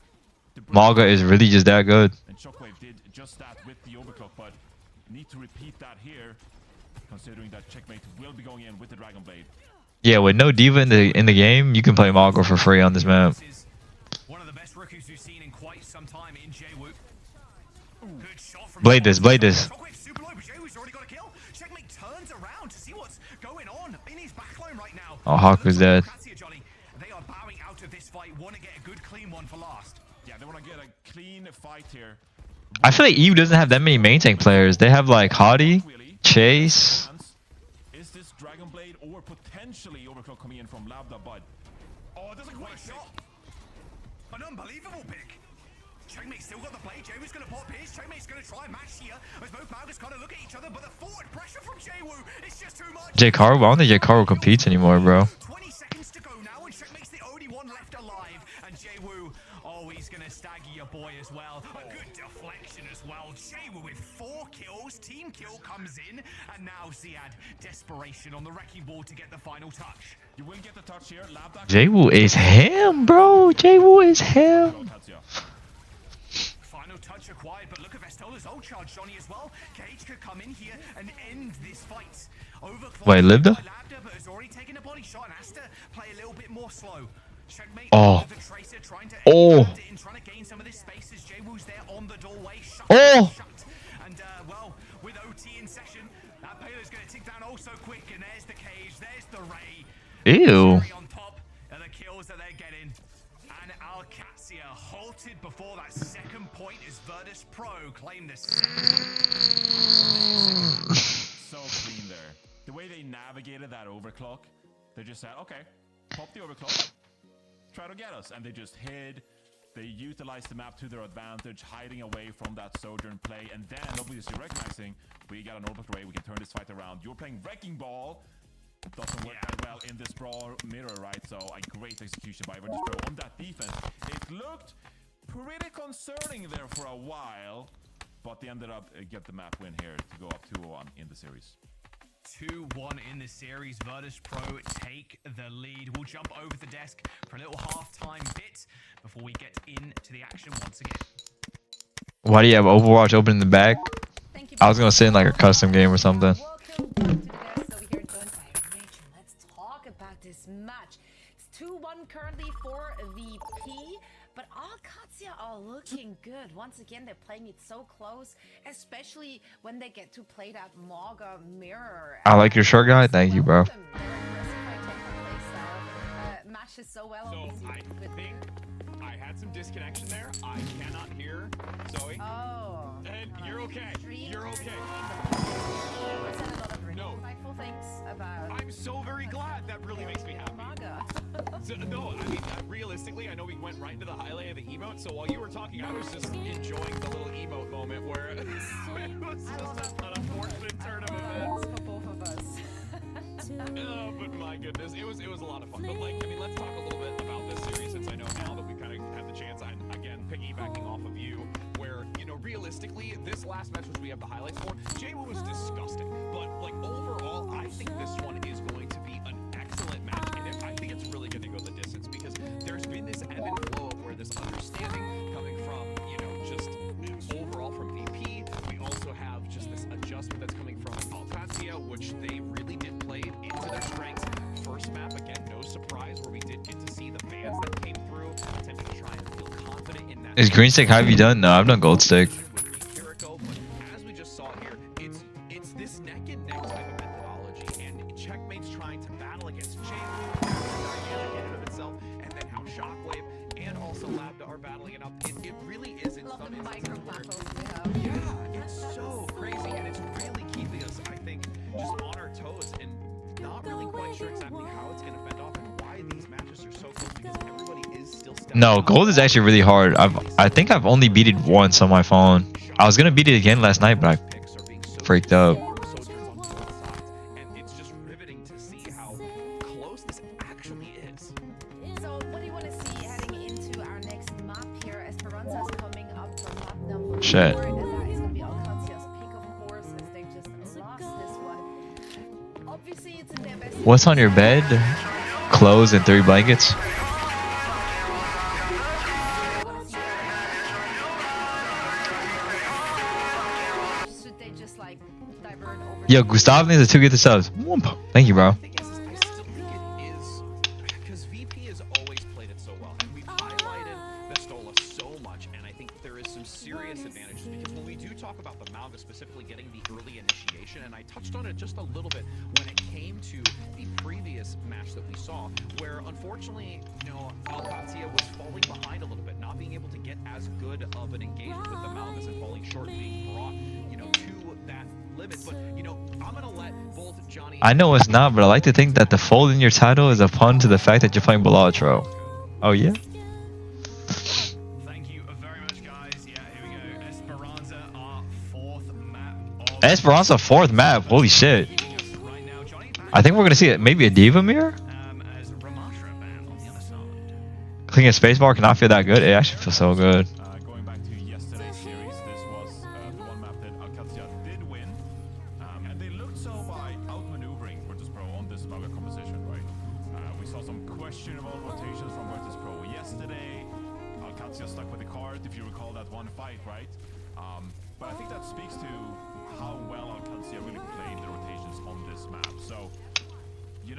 Malga is really just that good. And Shockwave did just that with the overclock, but need to repeat that here, considering that Checkmate will be going in with the Dragon Blade. Yeah, with no diva in the game, you can play Malga for free on this map. This is one of the best rookies we've seen in quite some time in Jwoo. Good shot from Blade this, blade this. Shockwave super low, but Jwoo's already got a kill. Checkmate turns around to see what's going on in his backline right now. Oh, Haku's dead. Qadsiah, Johnny, they are bowing out of this fight, want to get a good clean one for last. Yeah, they want to get a clean fight here. I feel like EU doesn't have that many main tank players. They have like Hottie, Chase. Is this Dragon Blade or potentially overclock coming in from Labda, but oh, that's a great shot. An unbelievable pick. Checkmate still got the play. Jwoo's going to pop his. Checkmate's going to try and match here as both Malgas kind of look at each other, but the forward pressure from Jwoo is just too much. J Caro, I don't think J Caro competes anymore, bro. 20 seconds to go now, and Checkmate's the only one left alive. And Jwoo, oh, he's going to stagger your boy as well. A good deflection as well. Jwoo with 4 kills. Team kill comes in, and now Ziad, desperation on the wrecking ball to get the final touch. You will get the touch here. Labda. Jwoo is him, bro. Jwoo is him. Qadsiah. Final touch acquired, but look at Vestola's ult charge, Johnny, as well. Cage could come in here and end this fight. Overclocked Wait, Libda? by Labda, but has already taken a body shot and has to play a little bit more slow. Checkmate Oh. with the Tracer trying to Oh. in, trying to gain some of this space as Jwoo's there on the doorway. Shut, Oh. shut. And well, with OT in session, that payload's going to tick down all so quick, and there's the cage, there's the ray. Ew. Cherry on top of the kills that they're getting. And Qadsiah halted before that second point as Virtus.pro claimed this. So clean there. The way they navigated that overclock, they just said, okay, pop the overclock, try to get us, and they just hid. They utilized the map to their advantage, hiding away from that Sojourn play, and then obviously recognizing we got an orbital array, we can turn this fight around. You're playing Wrecking Ball. Doesn't work that well in this brawl mirror, right? So a great execution by Virtus.pro on that defense. It looked pretty concerning there for a while, but they ended up get the map win here to go up 2-1 in the series. 2-1 in the series. Virtus.pro take the lead. We'll jump over the desk for a little halftime bit before we get into the action once again. Why do you have Overwatch open in the back? I was gonna say in like a custom game or something. Let's talk about this match. It's 2-1 currently for VP, but all Qadsiah are looking good. Once again, they're playing it so close, especially when they get to play that Mauga mirror. I like your shirt, guy. Thank you, bro. Matches so well. So I think I had some disconnection there. I cannot hear Zoe. Oh. And you're okay. You're okay. No. Things about. I'm so very glad. That really makes me happy. So, no, I mean, realistically, I know we went right into the highlight of the emote. So while you were talking, I was just enjoying the little emote moment where it was just an unfortunate turn of events. For both of us. Oh, but my goodness, it was a lot of fun. But like, I mean, let's talk a little bit about this series, since I know now that we kind of had the chance. I'm again piggybacking off of you, where realistically, this last match, which we have the highlights for, Jaywoo was disgusting. But like overall, I think this one is going to be an excellent match, and I think it's really going to go the distance because there's been this ebb and flow of where this understanding coming from, just overall from VP. We also have just this adjustment that's coming from Qadsiah, which they really did play into their strengths. First map, again, no surprise, where we did get to see the fans that came through, attempting to try and feel confident in that. Is green stick, have you done? No, I've done gold stick. As we just saw here, it's this neck and neck type of methodology, and Checkmate's trying to battle against Jaywoo, dynamic in and of itself, and then how Shockwave and also Lambda are battling it out. It really is in some instances where, yeah, it's so crazy, and it's really keeping us, I think, just on our toes and not really quite sure exactly how it's going to fend off and why these matches are so close, because everybody is still stepping No, up. gold is actually really hard. I think I've only beat it once on my phone. I was gonna beat it again last night, but I freaked up. And it's just riveting to see how close this actually is. So, what do you want to see heading into our next map here? Esperanza is coming up from map number Shit. 4, and that is going to be Qadsiah's pick, of course, as they just lost this one. Obviously, it's in their best. What's on your bed? Clothes and 3 blankets. Should they just like divert over? Yo, Gustav needs a 2 get the subs. Whoomp. Thank you, bro. The thing is, I still think it is because VP has always played it so well, and we've highlighted Vestola so much, and I think there is some serious advantages because when we do talk about the Mauga specifically getting the early initiation, and I touched on it just a little bit when it came to the previous match that we saw, where unfortunately, Qadsiah was falling behind a little bit, not being able to get as good of an engagement with the Maugas and falling short, being brought, to that limit. But I'm gonna let both Johnny. I know it's not, but I like to think that the fold in your title is a pun to the fact that you're playing Belatro. Oh yeah? Thank you very much, guys. Yeah, here we go. Esperanza, our 4th map. Esperanza 4th map. Holy shit. Right now, Johnny, I think we're gonna see it. Maybe a Diva mirror? as Ramatra band on the other side. Clicking a spacebar cannot feel that good. It actually feels so good. Going back to yesterday's series, this was the one map that Qadsiah did win, and they looked so by outmaneuvering Virtus.pro on this Mauga composition, right? We saw some questionable rotations from Virtus.pro yesterday. Qadsiah stuck with the card, if you recall that one fight, right? But I think that speaks to how well Qadsiah really played the rotations on this map. So, you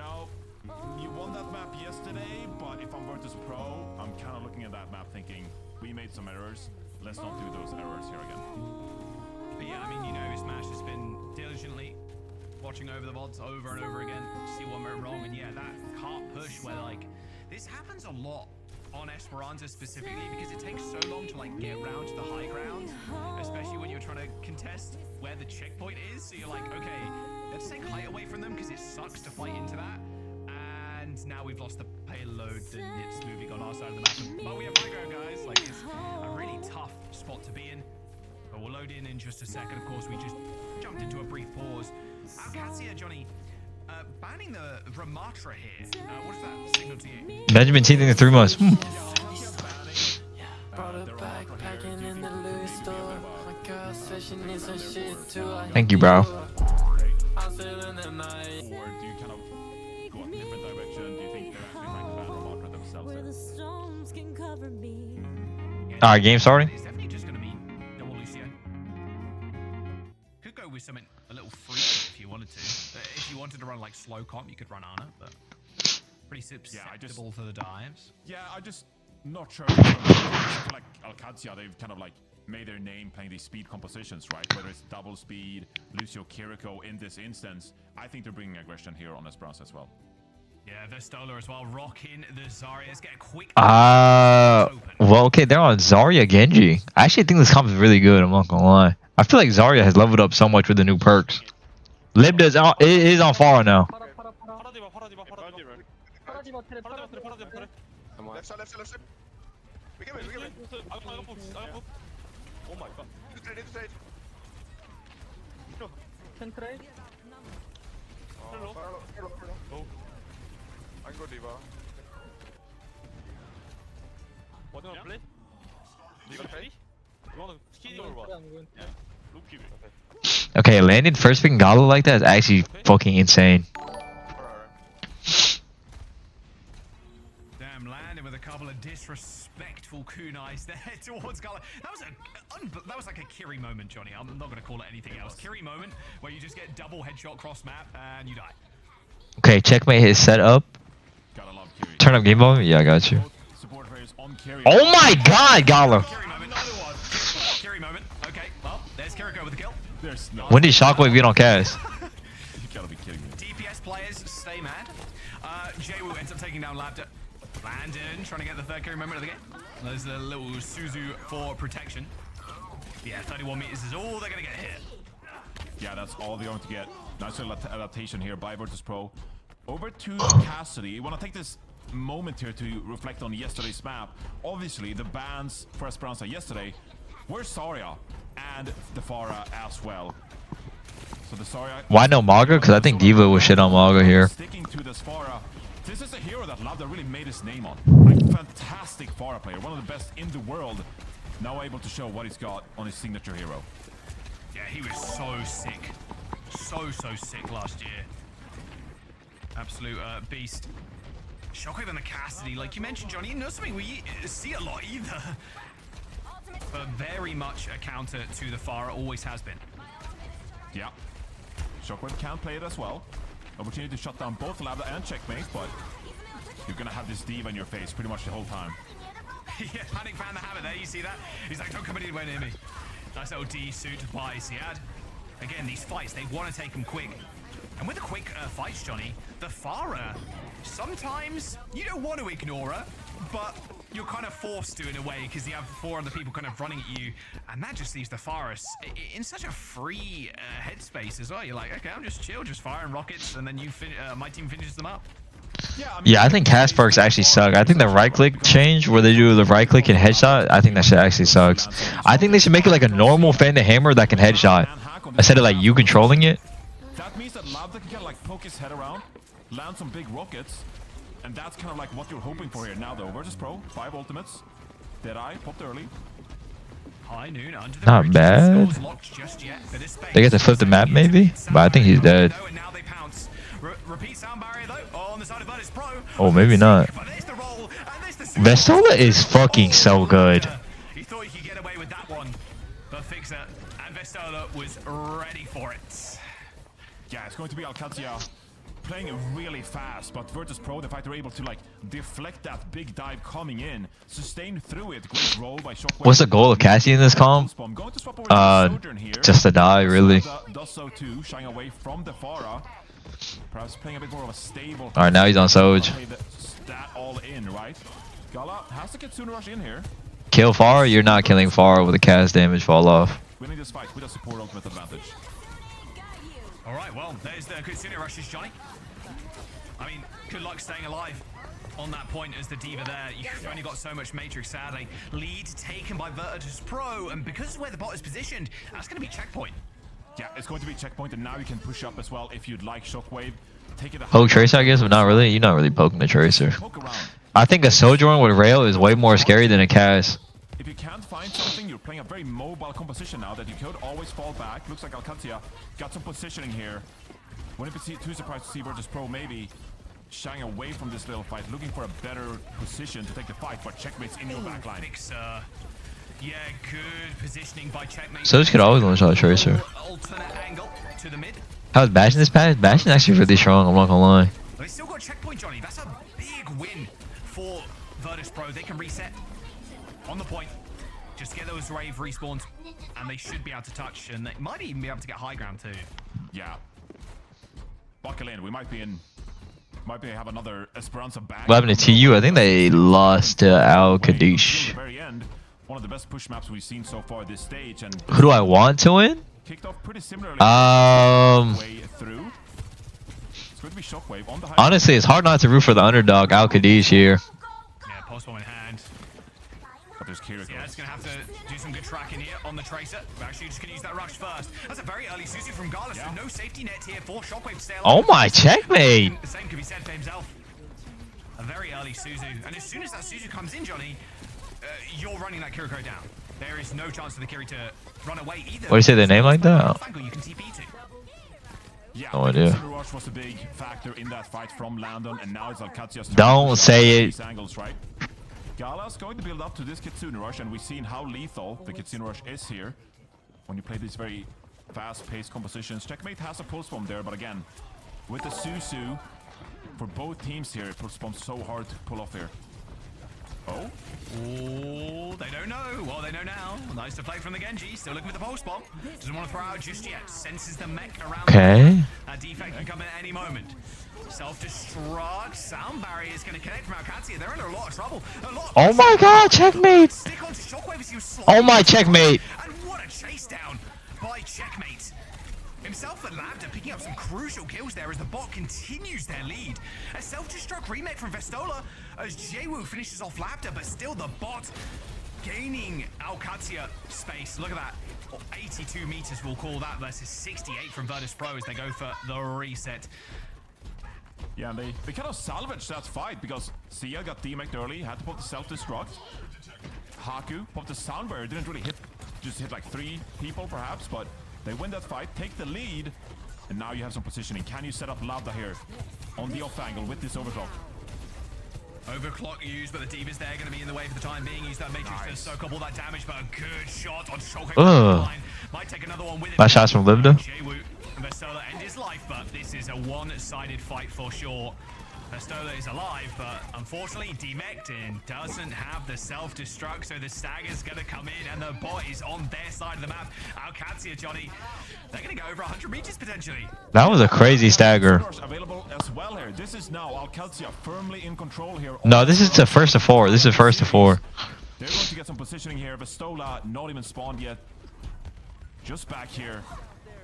won that map yesterday, but if I'm Virtus.pro, I'm kind of looking at that map thinking, we made some errors, let's not do those errors here again. But yeah, I mean, Smash has been diligently watching over the VODs over and over again to see what went wrong. And yeah, that cart push where this happens a lot on Esperanza specifically because it takes so long to get round to the high ground, especially when you're trying to contest where the checkpoint is. So you're like, okay, let's take height away from them because it sucks to fight into that. And and now we've lost the payload, and it's moving on our side of the map. But we have high ground, guys. Like, it's a really tough spot to be in. But we'll load in just a second. Of course, we just jumped into a brief pause. Qadsiah, Johnny, banning the Ramatra here. What does that signal to you? Benjamin teething in 3 months. Thank you, bro. Or do you kind of go a different direction? Do you think they're actually trying to ban Ramatra themselves? Alright, game starting. It's definitely just going to be double Lucio. Could go with something a little freaky if you wanted to. If you wanted to run like slow comp, you could run Ana, but pretty susceptible to the dives. Yeah, I'm just not sure. I feel like Qadsiah, they've kind of like made their name playing these speed compositions, right? Whether it's double speed, Lucio, Kiriko in this instance, I think they're bringing aggression here on Esperanza as well. Yeah, Vestola as well, rocking the Zarya. Let's get a quick. Well, okay, they're on Zarya Genji. I actually think this comp is really good, I'm not gonna lie. I feel like Zarya has leveled up so much with the new perks. Libda is on Pharah now. Left side. We get it. Oh my god. Inside. Oh. I can go D.Va. What do you want to play? D.Va play? You want to skinny or what? Yeah. Loop keep it. Okay, landing first pick Gala like that is actually fucking insane. Damn, landing with a couple of disrespectful kunais there towards Gala. That was like a Kiri moment, Johnny. I'm not going to call it anything else. Kiri moment where you just get double headshot cross map and you die. Okay, checkmate his setup. Gotta love Kiri. Turn up game volume? Yeah, I got you. Support players on Kiri. Oh my god, Gala! Kiri moment. Kiri moment. Okay, well, there's Kiriko with the kill. There's no. When did Shockwave get on cast? You gotta be kidding me. DPS players stay mad. Jaywu ends up taking down Labda. Landon trying to get the third Kiri moment of the game. There's the little Suzu for protection. Yeah, 31 meters is all they're gonna get hit. Yeah, that's all they're going to get. Nice little adaptation here by Virtus.pro. Over to Cassidy. Want to take this moment here to reflect on yesterday's map. Obviously, the bans for Esperanza yesterday were Zarya and the Pharah as well. So the Zarya. Why no Maga? Because I think Diva was shit on Maga here. Sticking to this Pharah. This is a hero that Labda really made his name on. Like, fantastic Pharah player, one of the best in the world. Now able to show what he's got on his signature hero. Yeah, he was so sick. So sick last year. Absolute beast. Shockwave and the Cassidy, like you mentioned, Johnny, not something we see a lot either. But very much a counter to the Pharah, always has been. Yeah. Shockwave can play it as well. Opportunity to shut down both Labda and Checkmate, but you're gonna have this diva in your face pretty much the whole time. Yeah, Panic found the habit there, you see that? He's like, don't come anywhere near me. Nice little D suit by Siad. Again, these fights, they want to take them quick. And with the quick fights, Johnny, the Pharah, sometimes you don't want to ignore her, but you're kind of forced to in a way because you have 4 other people kind of running at you, and that just leaves the Pharah in such a free headspace as well. You're like, okay, I'm just chill, just firing rockets, and then my team finishes them up. Yeah, I think cast perks actually suck. I think the right click change where they do the right click and headshot, I think that shit actually sucks. I think they should make it like a normal Phantom Hammer that can headshot instead of like you controlling it. That means that Labda can kind of like poke his head around, land some big rockets, and that's kind of like what you're hoping for here. Now though, Virtus.pro, 5 ultimates. Deadeye, popped early. High noon under the Not bridge. bad. Scores locked just yet for this They get to flip the map maybe, but I think he's dead. And now they pounce. Repeat sound barrier though on the side of Virtus.pro. Oh, maybe not. But there's the roll, and there's the Vestola is fucking so good. He thought he could get away with that one, but Fixer and Vestola was ready for it. Yeah, it's going to be Qadsiah playing it really fast, but Virtus.pro, the fact they're able to like deflect that big dive coming in, sustain through it. Great roll by Shockwave. What's the goal of Cassie in this comp? Going to swap over to Sojourn here. Just to die, really. Does so too, shying away from the Pharah. Perhaps playing a bit more of a stable. Alright, now he's on Soj. Play that all in, right? Gala has to get Sooner Rush in here. Kill Pharah? You're not killing Pharah with a cast damage fall off. Winning this fight with a support ultimate advantage. All right, well, there's the Qadsiah rushes, Johnny. I mean, good luck staying alive on that point as the diva there. You've only got so much matrix, sadly. Lead taken by Virtus.pro, and because of where the bot is positioned, that's going to be checkpoint. Yeah, it's going to be checkpoint, and now you can push up as well if you'd like shockwave. Take it. Poke Tracer, I guess, but not really. You're not really poking the Tracer. Poke around. I think a Sojourn with Rail is way more scary than a Cass. If you can't find something, you're playing a very mobile composition now that you could always fall back. Looks like Qadsiah got some positioning here. Wouldn't be too surprised to see Virtus.pro maybe shying away from this little fight, looking for a better position to take the fight, but checkmate's in your backline. Fixer. Yeah, good positioning by checkmate. So this could always one shot Tracer. Alternate angle to the mid. How's Bastion this pass? Bastion's actually really strong, I'm not gonna lie. They still got checkpoint, Johnny. That's a big win for Virtus.pro. They can reset on the point. Just get those Rave respawns, and they should be able to touch, and they might even be able to get high ground too. Yeah. Buckle in. We might have another Esperanza back. What happened to TU? I think they lost to Al Qadsiah. The very end, one of the best push maps we've seen so far this stage, and Who do I want to win? kicked off pretty similarly. Way through. It's going to be shockwave on the high. Honestly, it's hard not to root for the underdog, Al Qadsiah here. Yeah, post bomb in hand. But there's Kira. Yeah, it's going to have to do some good tracking here on the Tracer. We're actually just going to use that rush first. That's a very early Suzu from Gala, so no safety net here for Shockwave to stay alive. Oh my, checkmate! The same could be said for himself. A very early Suzu. And as soon as that Suzu comes in, Johnny, you're running that Kiriko down. There is no chance for the Kiri to run away either. What do you say their name like that? You can TP to. Yeah, No idea. Rush was a big factor in that fight from Landon, and now it's Qadsiah's turn. Don't say it. Angles, right? Gala's going to build up to this Kitsune Rush, and we've seen how lethal the Kitsune Rush is here when you play these very fast-paced compositions. Checkmate has a pulse bomb there, but again, with the Suzu, for both teams here, pulse bomb's so hard to pull off here. Oh? Oh, they don't know. Well, they know now. Nice to play from the Genji. Still looking for the pulse bomb. Doesn't want to throw out just yet. Senses the mech around. Okay. That defect can come in at any moment. Self-destruct. Sound barrier is going to connect from Qadsiah. They're in a lot of trouble. Oh my god, checkmate! Stick onto Shockwave as he was Oh my, checkmate! And what a chase down by Checkmate. Himself and Lambda picking up some crucial kills there as the bot continues their lead. A self-destruct remake from Vestola as Jwoo finishes off Lambda, but still the bot gaining Qadsiah space. Look at that. 82 meters we'll call that versus 68 from Virtus.pro as they go for the reset. Yeah, and they kind of salvaged that fight because Sia got demec'd early, had to pop the self-destruct. Haku popped the sound barrier, didn't really hit, just hit like 3 people perhaps, but they win that fight, take the lead, and now you have some positioning. Can you set up Lambda here on the off angle with this overclock? Overclock used, but the Diva's there, going to be in the way for the time being. Use that Matrix to soak up all that damage, but a good shot on Shockwave. Might take another one with it. Last shots from Libda. Jwoo and Vestola end his life, but this is a one-sided fight for sure. Vestola is alive, but unfortunately demec'd and doesn't have the self-destruct, so the stagger's gonna come in and the bot is on their side of the map. Qadsiah, Johnny, they're gonna go over 100 meters potentially. That was a crazy stagger. Available as well here. This is now Qadsiah firmly in control here. No, this is the first to 4. This is first to 4. They're going to get some positioning here. Vestola not even spawned yet. Just back here.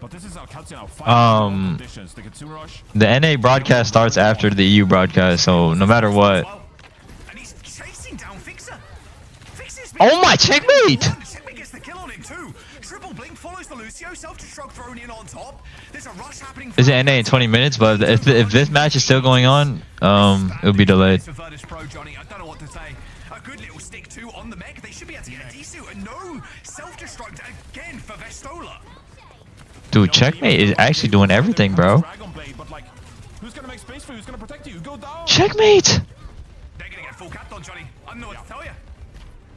But this is Qadsiah now fighting conditions. The Kitsune Rush. The NA broadcast starts after the EU broadcast, so no matter what. And he's chasing down Fixer. Oh my, checkmate! Checkmate gets the kill on him too. Triple blink follows the Lucio. Self-destruct thrown in on top. There's a rush happening. Is it NA in 20 minutes? But if this match is still going on, it'll be delayed. Virtus.pro, Johnny, I don't know what to say. A good little stick too on the mech. They should be able to get a D-suit and no self-destruct again for Vestola. Dude, checkmate is actually doing everything, bro. Who's gonna make space for you? Who's gonna protect you? Go down. Checkmate! They're gonna get full capped on, Johnny. I don't know what to tell you.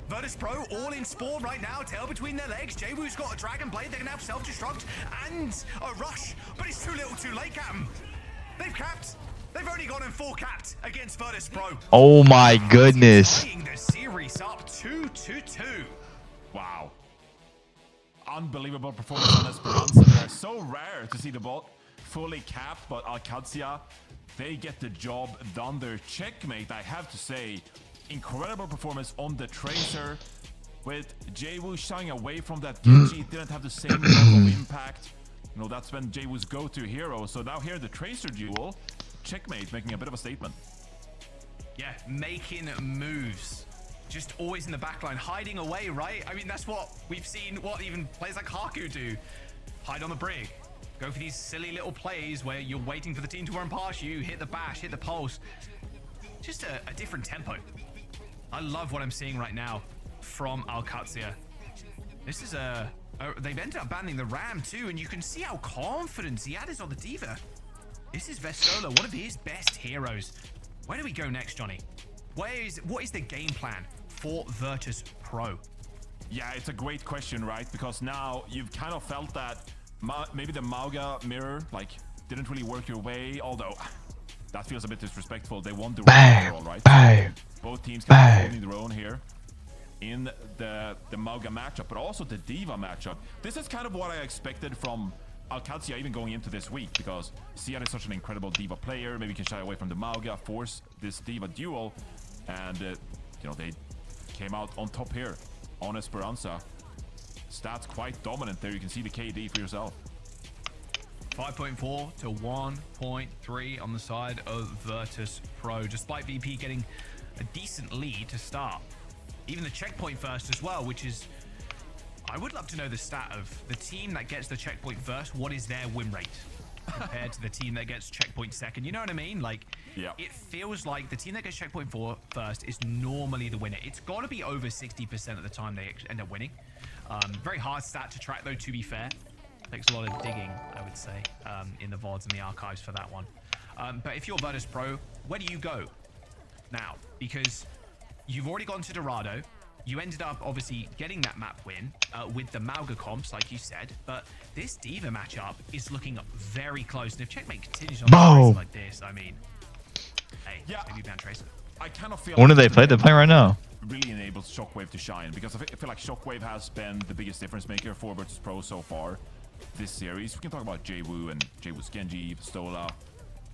Virtus.pro all in spawn right now, tail between their legs. Jwoo's got a dragon blade. They're gonna have self-destruct and a rush, but it's too little, too late, Captain. They've capped. They've only gone in full capped against Virtus.pro. Oh my goodness. Tying the series up 2-2-2. Wow. Unbelievable performance on Esperanza there. So rare to see the bot fully capped, but Qadsiah, they get the job done there. Checkmate, I have to say, incredible performance on the Tracer. With Jwoo shying away from that Genji, didn't have the same level of impact. You know, that's been Jwoo's go-to hero. So now here the Tracer duel. Checkmate making a bit of a statement. Yeah, making moves. Just always in the backline, hiding away, right? I mean, that's what we've seen, what even players like Haku do. Hide on the brig. Go for these silly little plays where you're waiting for the team to run past you, hit the bash, hit the pulse. Just a different tempo. I love what I'm seeing right now from Qadsiah. This is they've ended up banning the Ram too, and you can see how confident he is on the D.Va. This is Vestola, one of his best heroes. Where do we go next, Johnny? What is the game plan for Virtus.pro? Yeah, it's a great question, right? Because now you've kind of felt that maybe the Mauga mirror like didn't really work your way, although that feels a bit disrespectful. They won the overall, right? So both teams kind of holding their own here in the Mauga matchup, but also the D.Va matchup. This is kind of what I expected from Qadsiah even going into this week, because Xian is such an incredible D.Va player. Maybe can shy away from the Mauga, force this D.Va duel, and you know, they came out on top here on Esperanza. Stats quite dominant there. You can see the KD for yourself. 5.4 to 1.3 on the side of Virtus.pro, despite VP getting a decent lead to start. Even the checkpoint first as well, which is, I would love to know the stat of the team that gets the checkpoint first. What is their win rate compared to the team that gets checkpoint second? You know what I mean? Like, yeah, it feels like the team that gets checkpoint first is normally the winner. It's got to be over 60% of the time they end up winning. Very hard stat to track, though, to be fair. Takes a lot of digging, I would say, in the VODs and the archives for that one. But if you're Virtus.pro, where do you go now? Because you've already gone to Dorado. You ended up obviously getting that map win with the Mauga comps, like you said. But this D.Va matchup is looking very close. And if Checkmate continues on Tracer like this, I mean, hey, yeah, maybe ban Tracer. I kind of feel When do they play? They're playing right now. Really enables Shockwave to shine, because I feel like Shockwave has been the biggest difference maker for Virtus.pro so far this series. We can talk about JWoo and JWoo's Genji, Stola,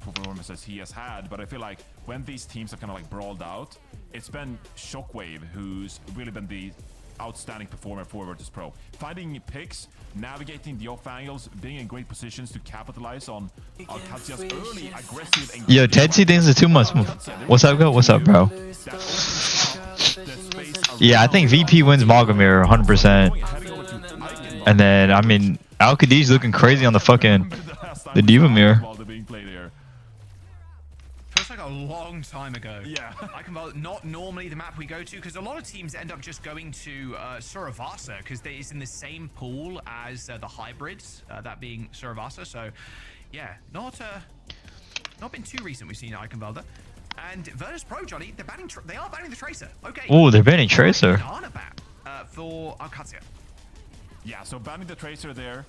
performances he has had, but I feel like when these teams have kind of like brawled out, it's been Shockwave who's really been the outstanding performer for Virtus.pro. Finding picks, navigating the off angles, being in great positions to capitalize on Qadsiah's early aggressive engagement. Yo, Tedzy thinks it's too much. What's up, go? What's up, bro? Yeah, I think VP wins Malgamir 100%. And then, I mean, Al-Khadij's looking crazy on the fucking the D.Va mirror. Feels like a long time ago. Yeah. Not normally the map we go to, because a lot of teams end up just going to Suravasa, because it's in the same pool as the hybrids, that being Suravasa. So, yeah, not been too recent we've seen Eichenwalder. And Virtus.pro, Johnny, they are banning the Tracer. Okay. Oh, they're banning Tracer. For Qadsiah. Yeah, so banning the Tracer there,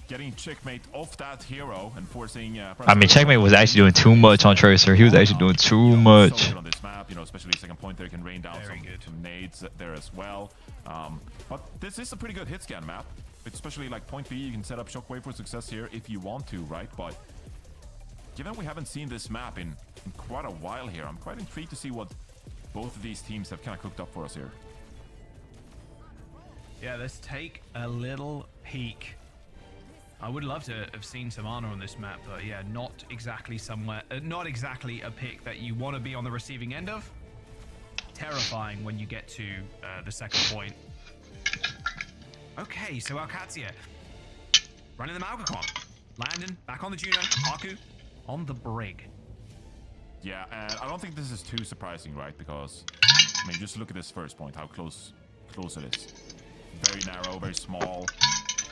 getting Checkmate off that hero and forcing. I mean, Checkmate was actually doing too much on Tracer. He was actually doing too much. On this map, you know, especially second point there, can rain down some nades there as well. But this is a pretty good hit scan map, especially like point B. You can set up Shockwave for success here if you want to, right? But given we haven't seen this map in quite a while here, I'm quite intrigued to see what both of these teams have kind of cooked up for us here. Yeah, let's take a little peek. I would love to have seen some Ana on this map, but yeah, not exactly a pick that you want to be on the receiving end of. Terrifying when you get to the second point. Okay, so Qadsiah running the Malgacon. Landon back on the Juno. Haku on the brig. Yeah, and I don't think this is too surprising, right? Because, I mean, just look at this first point, how close it is. Very narrow, very small.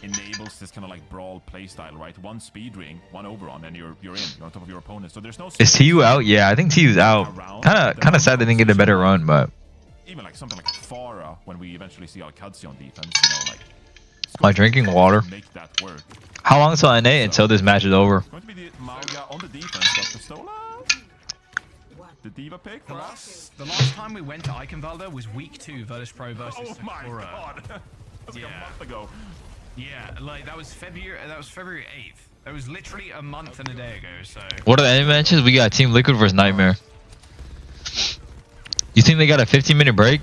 Enables this kind of like brawl playstyle, right? One speed ring, one overrun, and you're in. You're on top of your opponent. So there's no. Is TU out? Yeah, I think TU's out. Kind of sad they didn't get a better run, but. Even like something like Farah, when we eventually see Qadsiah on defense, you know, like. My drinking water. Make that work. How long till NA until this match is over? It's going to be the Mauga on the defense, but the Stola. The D.Va pick. The last time we went to Eichenwalder was week 2, Virtus.pro versus Oh my Sakura. god. That was like a month ago. Yeah, like that was February 8th. That was literally a month and a day ago, so. What are the enemy matches? We got Team Liquid versus Nightmare. You think they got a 15-minute break?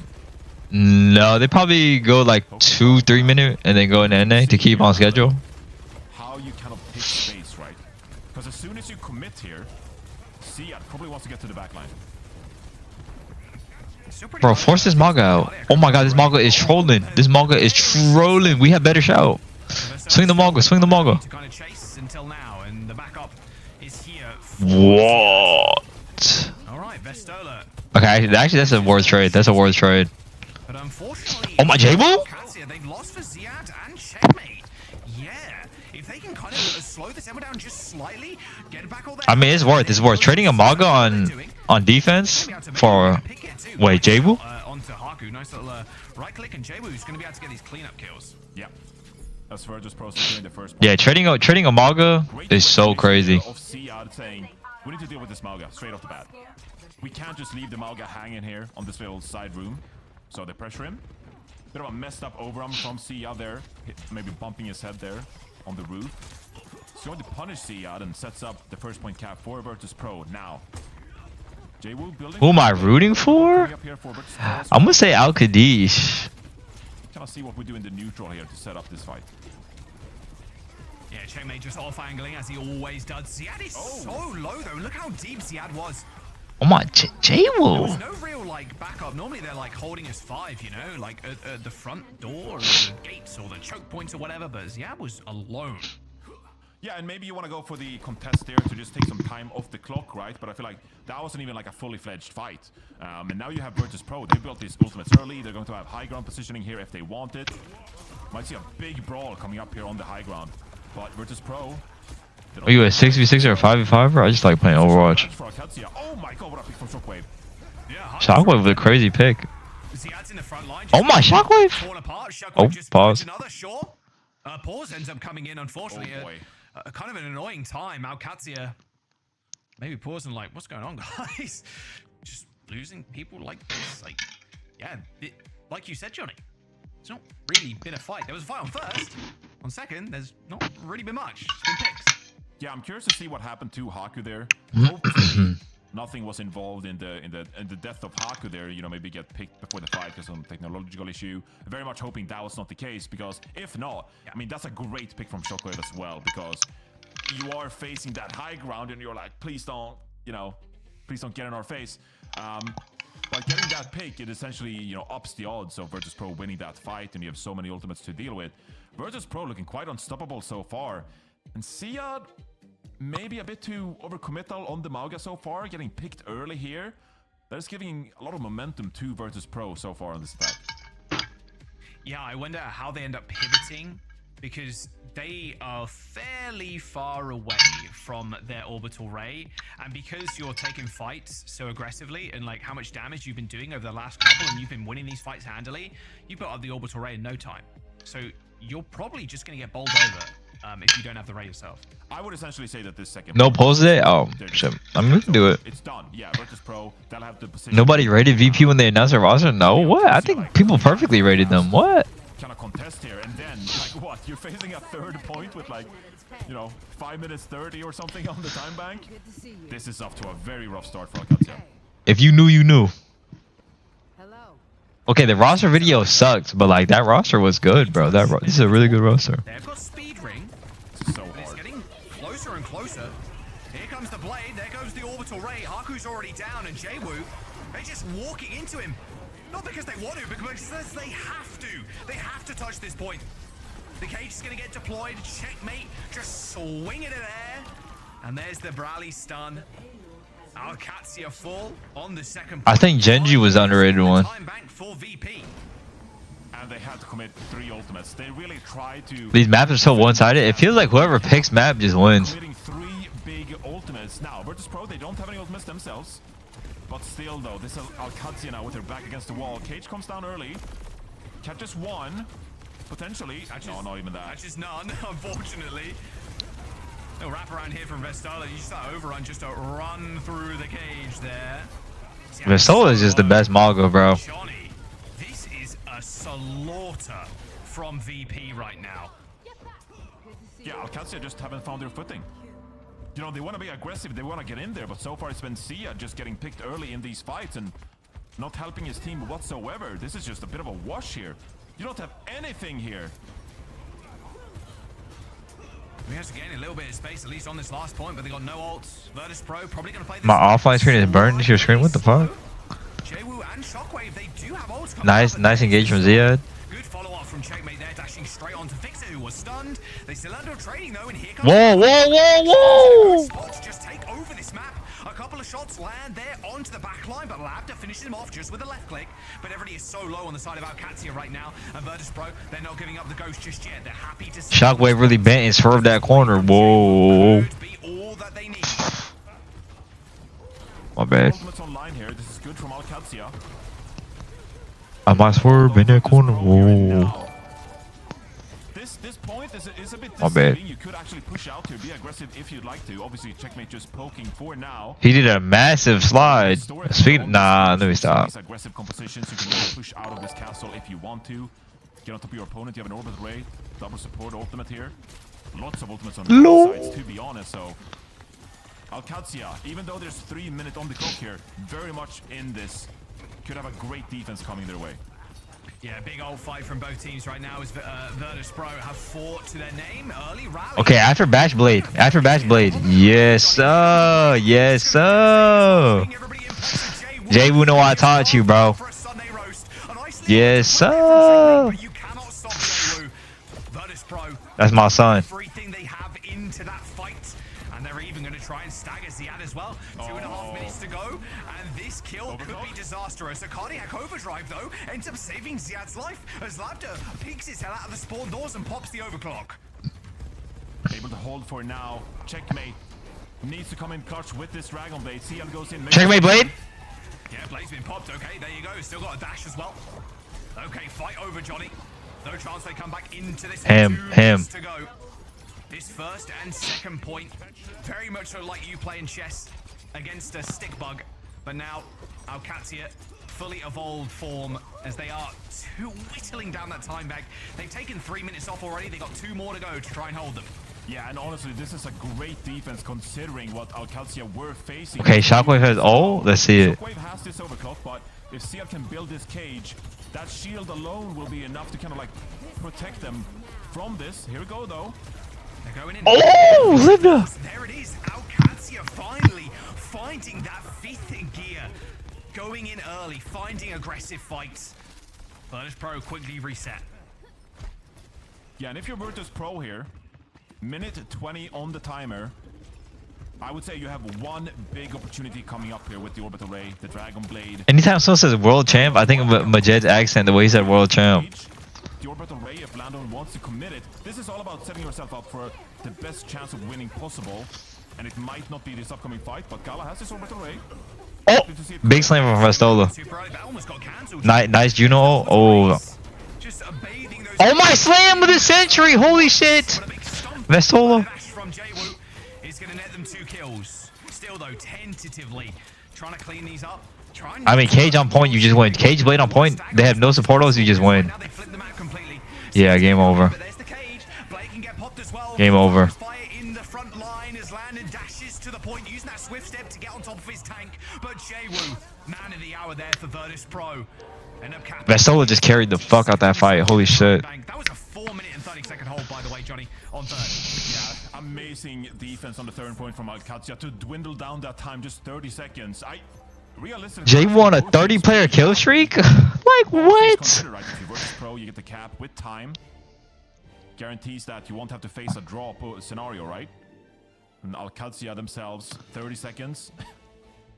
No, they probably go like 2-3 minute and then go in NA to keep on schedule. How you kind of pick space, right? Because as soon as you commit here, Siad probably wants to get to the back line. Bro, force this Maga out. Oh my god, this Maga is trolling. This Maga is trolling. We have better shout. Swing the Maga, swing the Maga. To kind of chase until now, and the backup is here. What? All right, Vestola. Okay, actually, that's a worth trade. That's a worth trade. But unfortunately, Oh my J-Bull? Qadsiah, they've lost for Ziad and Checkmate. Yeah, if they can kind of slow this Emma down just slightly, get back all their... I mean, it's worth. It's worth trading a Maga on defense for. Wait, J-Bull? Onto Haku, nice little right click, and J-Bull's going to be able to get these cleanup kills. Yeah. That's Virtus.pro securing the first point. Yeah, trading a Maga is so crazy. Of Siad saying, we need to deal with this Mauga straight off the bat. We can't just leave the Mauga hanging here on this little side room. So they pressure him. Bit of a messed up overarm from Siad there. Maybe bumping his head there on the roof. He's going to punish Siad and sets up the first point cap for Virtus.pro now. J-Woo building. Who am I rooting for? I'm gonna say Al Qadsiah. Kind of see what we do in the neutral here to set up this fight. Yeah, Checkmate just off-angling as he always does. Ziad is so low though. Look how deep Ziad was. Oh my, There J-Woo. was no real like backup. Normally they're like holding his 5, you know, like at the front door or the gates or the choke points or whatever. But Ziad was alone. Yeah, and maybe you want to go for the contest there to just take some time off the clock, right? But I feel like that wasn't even like a fully fledged fight. And now you have Virtus.pro. They built these ultimates early. They're going to have high ground positioning here if they want it. Might see a big brawl coming up here on the high ground. But Virtus.pro... Are you a 6v6 or a 5v5, bro? I just like playing Overwatch. Oh my god, what a pick from Shockwave. Yeah, Shockwave with a crazy pick. Ziad's in the front line. Oh my, Shockwave! Torn apart. Shockwave Oh, just pause. another shot. Pause ends up coming in, unfortunately. Oh boy. Kind of an annoying time. Qadsiah maybe pausing like, what's going on, guys? Just losing people like this. Like, yeah, like you said, Johnny, it's not really been a fight. There was a fight on first. On second, there's not really been much. It's been picks. Yeah, I'm curious to see what happened to Haku there. Hopefully, nothing was involved in the death of Haku there. You know, maybe get picked before the fight because of some technological issue. Very much hoping that was not the case, because if not, I mean, that's a great pick from Shockwave as well, because you are facing that high ground and you're like, please don't, you know, please don't get in our face. But getting that pick, it essentially, you know, ups the odds of Virtus.pro winning that fight, and you have so many ultimates to deal with. Virtus.pro looking quite unstoppable so far, and Siad maybe a bit too overcommittal on the Mauga so far, getting picked early here. That is giving a lot of momentum to Virtus.pro so far on this attack. Yeah, I wonder how they end up pivoting, because they are fairly far away from their orbital ray, and because you're taking fights so aggressively and like how much damage you've been doing over the last couple, and you've been winning these fights handily, you put up the orbital ray in no time. So you're probably just going to get bowled over if you don't have the ray yourself. I would essentially say that this second... No pulls today? Oh, shit. I mean, we can do it. It's done. Yeah, Virtus.pro, they'll have the position... Nobody rated VP when they announced their roster? No? What? I think people perfectly rated them. What? Kind of contest here, and then, like, what? You're facing a third point with, like, you know, 5 minutes 30 or something on the time bank? This is off to a very rough start for Qadsiah. If you knew, you knew. Okay, the roster video sucked, but like that roster was good, bro. This is a really good roster. They've got speed ring. This is so It's hard. getting closer and closer. Here comes the blade. There goes the orbital ray. Haku's already down, and J-Woo, they're just walking into him. Not because they want to, but because they have to. They have to touch this point. The cage is going to get deployed. Checkmate, just swing it in air. And there's the Brawley stun. Qadsiah full on the second point. I think Genji was the underrated one. Time bank for VP. And they had to commit 3 ultimates. They really tried to... These maps are so one-sided. It feels like whoever picks map just wins. Committing 3 big ultimates. Now, Virtus.pro, they don't have any ultimates themselves. But still, though, this is Qadsiah now with her back against the wall. Cage comes down early. Catches 1. Potentially. No, not even that. Catches none, unfortunately. No wrap around here from Vestola. You just that overrun just to run through the cage there. Vestola is just the best Mago, bro. Johnny, this is a slaughter from VP right now. Yeah, Qadsiah just haven't found their footing. You know, they want to be aggressive, they want to get in there, but so far it's been Siad just getting picked early in these fights and not helping his team whatsoever. This is just a bit of a wash here. You don't have anything here. We have to gain a little bit of space, at least on this last point, but they got no ults. Virtus.pro probably going to play this. My offline screen is burned into your screen. What the fuck? Jwoo and Shockwave, they do have ults coming Nice, up, nice engage from Ziad. Good follow-up from Checkmate there, dashing straight on to Fixer, who was stunned. They still under trading though, and here comes... Whoa, whoa, whoa, whoa! Spots just take over this map. A couple of shots land there onto the back line, but Labda finishes him off just with a left click. But everybody is so low on the side of Qadsiah right now, and Virtus.pro, they're not giving up the ghost just yet. They're happy to see... Shockwave really bent and swerved that corner. Whoa. Be all that they need. My bad. Ultimates online here. This is good from Qadsiah. I might swerve in that corner. Whoa. This point is a bit My bad. deceiving. You could actually push out here, be aggressive if you'd like to. Obviously, Checkmate just poking for now. He did a massive slide. Speaking, nah, let me stop. These aggressive compositions, you can really push out of this castle if you want to. Get on top of your opponent. You have an orbit ray, double support ultimate here. Lots of ultimates on both sides, to be honest. So, Qadsiah, even though there's 3 minutes on the clock here, very much in this. Could have a great defense coming their way. Yeah, big old fight from both teams right now as Virtus.pro have fought to their name. Early rally. Okay, after Bash Blade. After Bash Blade. Yes, sir. Yes, sir. Jwoo know I taught you, bro. Yes, sir. You cannot stop Jwoo. Virtus.pro. That's my son. Everything they have into that fight. And they're even going to try and stagger Ziad as well. 2.5 minutes to go. And this kill could be disastrous. A cardiac overdrive, though, ends up saving Ziad's life as Labda peeks his head out of the spawn doors and pops the overclock. Able to hold for now. Checkmate needs to come in clutch with this Dragon Blade. See how it goes in. Checkmate Blade. Yeah, Blade's been popped. Okay, there you go. Still got a dash as well. Okay, fight over, Johnny. No chance they come back into this. Him. To go. This first and second point, very much so like you playing chess against a stick bug. But now, Qadsiah, fully evolved form as they are whittling down that time back. They've taken 3 minutes off already. They got 2 more to go to try and hold them. Yeah, and honestly, this is a great defense considering what Qadsiah were facing. Okay, Shockwave has ult. Let's see it. Shockwave has this overclock, but if Ziad can build this cage, that shield alone will be enough to kind of like protect them from this. Here we go, though. They're going in. Oh, Linda. There it is. Qadsiah finally finding that 5th gear. Going in early, finding aggressive fights. Virtus.pro quickly reset. Yeah, and if you're Virtus.pro here, minute 20 on the timer, I would say you have one big opportunity coming up here with the orbital ray, the Dragon Blade. Anytime someone says world champ, I think of Majid's accent, the way he said world champ. The orbital ray, if Landon wants to commit it, this is all about setting yourself up for the best chance of winning possible. And it might not be this upcoming fight, but Gala has this orbital ray. Oh, big slam from Vestola. Nice Juno. Oh. Oh my slam with a sentry. Holy shit. Vestola. From Jwoo is going to net them 2 kills. Still though, tentatively trying to clean these up. I mean, Cage on point, you just win. Cage Blade on point, they have no supportos, you just win. Yeah, game over. Game over. In the front line as Landon dashes to the point, using that swift step to get on top of his tank. But Jwoo, man of the hour there for Virtus.pro. Vestola just carried the fuck out that fight. Holy shit. That was a 4-minute and 30-second hold, by the way, Johnny, on third. Yeah, amazing defense on the third point from Qadsiah to dwindle down that time just 30 seconds. Jay won a 30-player kill streak? Like what? Right, if you Virtus.pro, you get the cap with time. Guarantees that you won't have to face a draw scenario, right? And Qadsiah themselves, 30 seconds.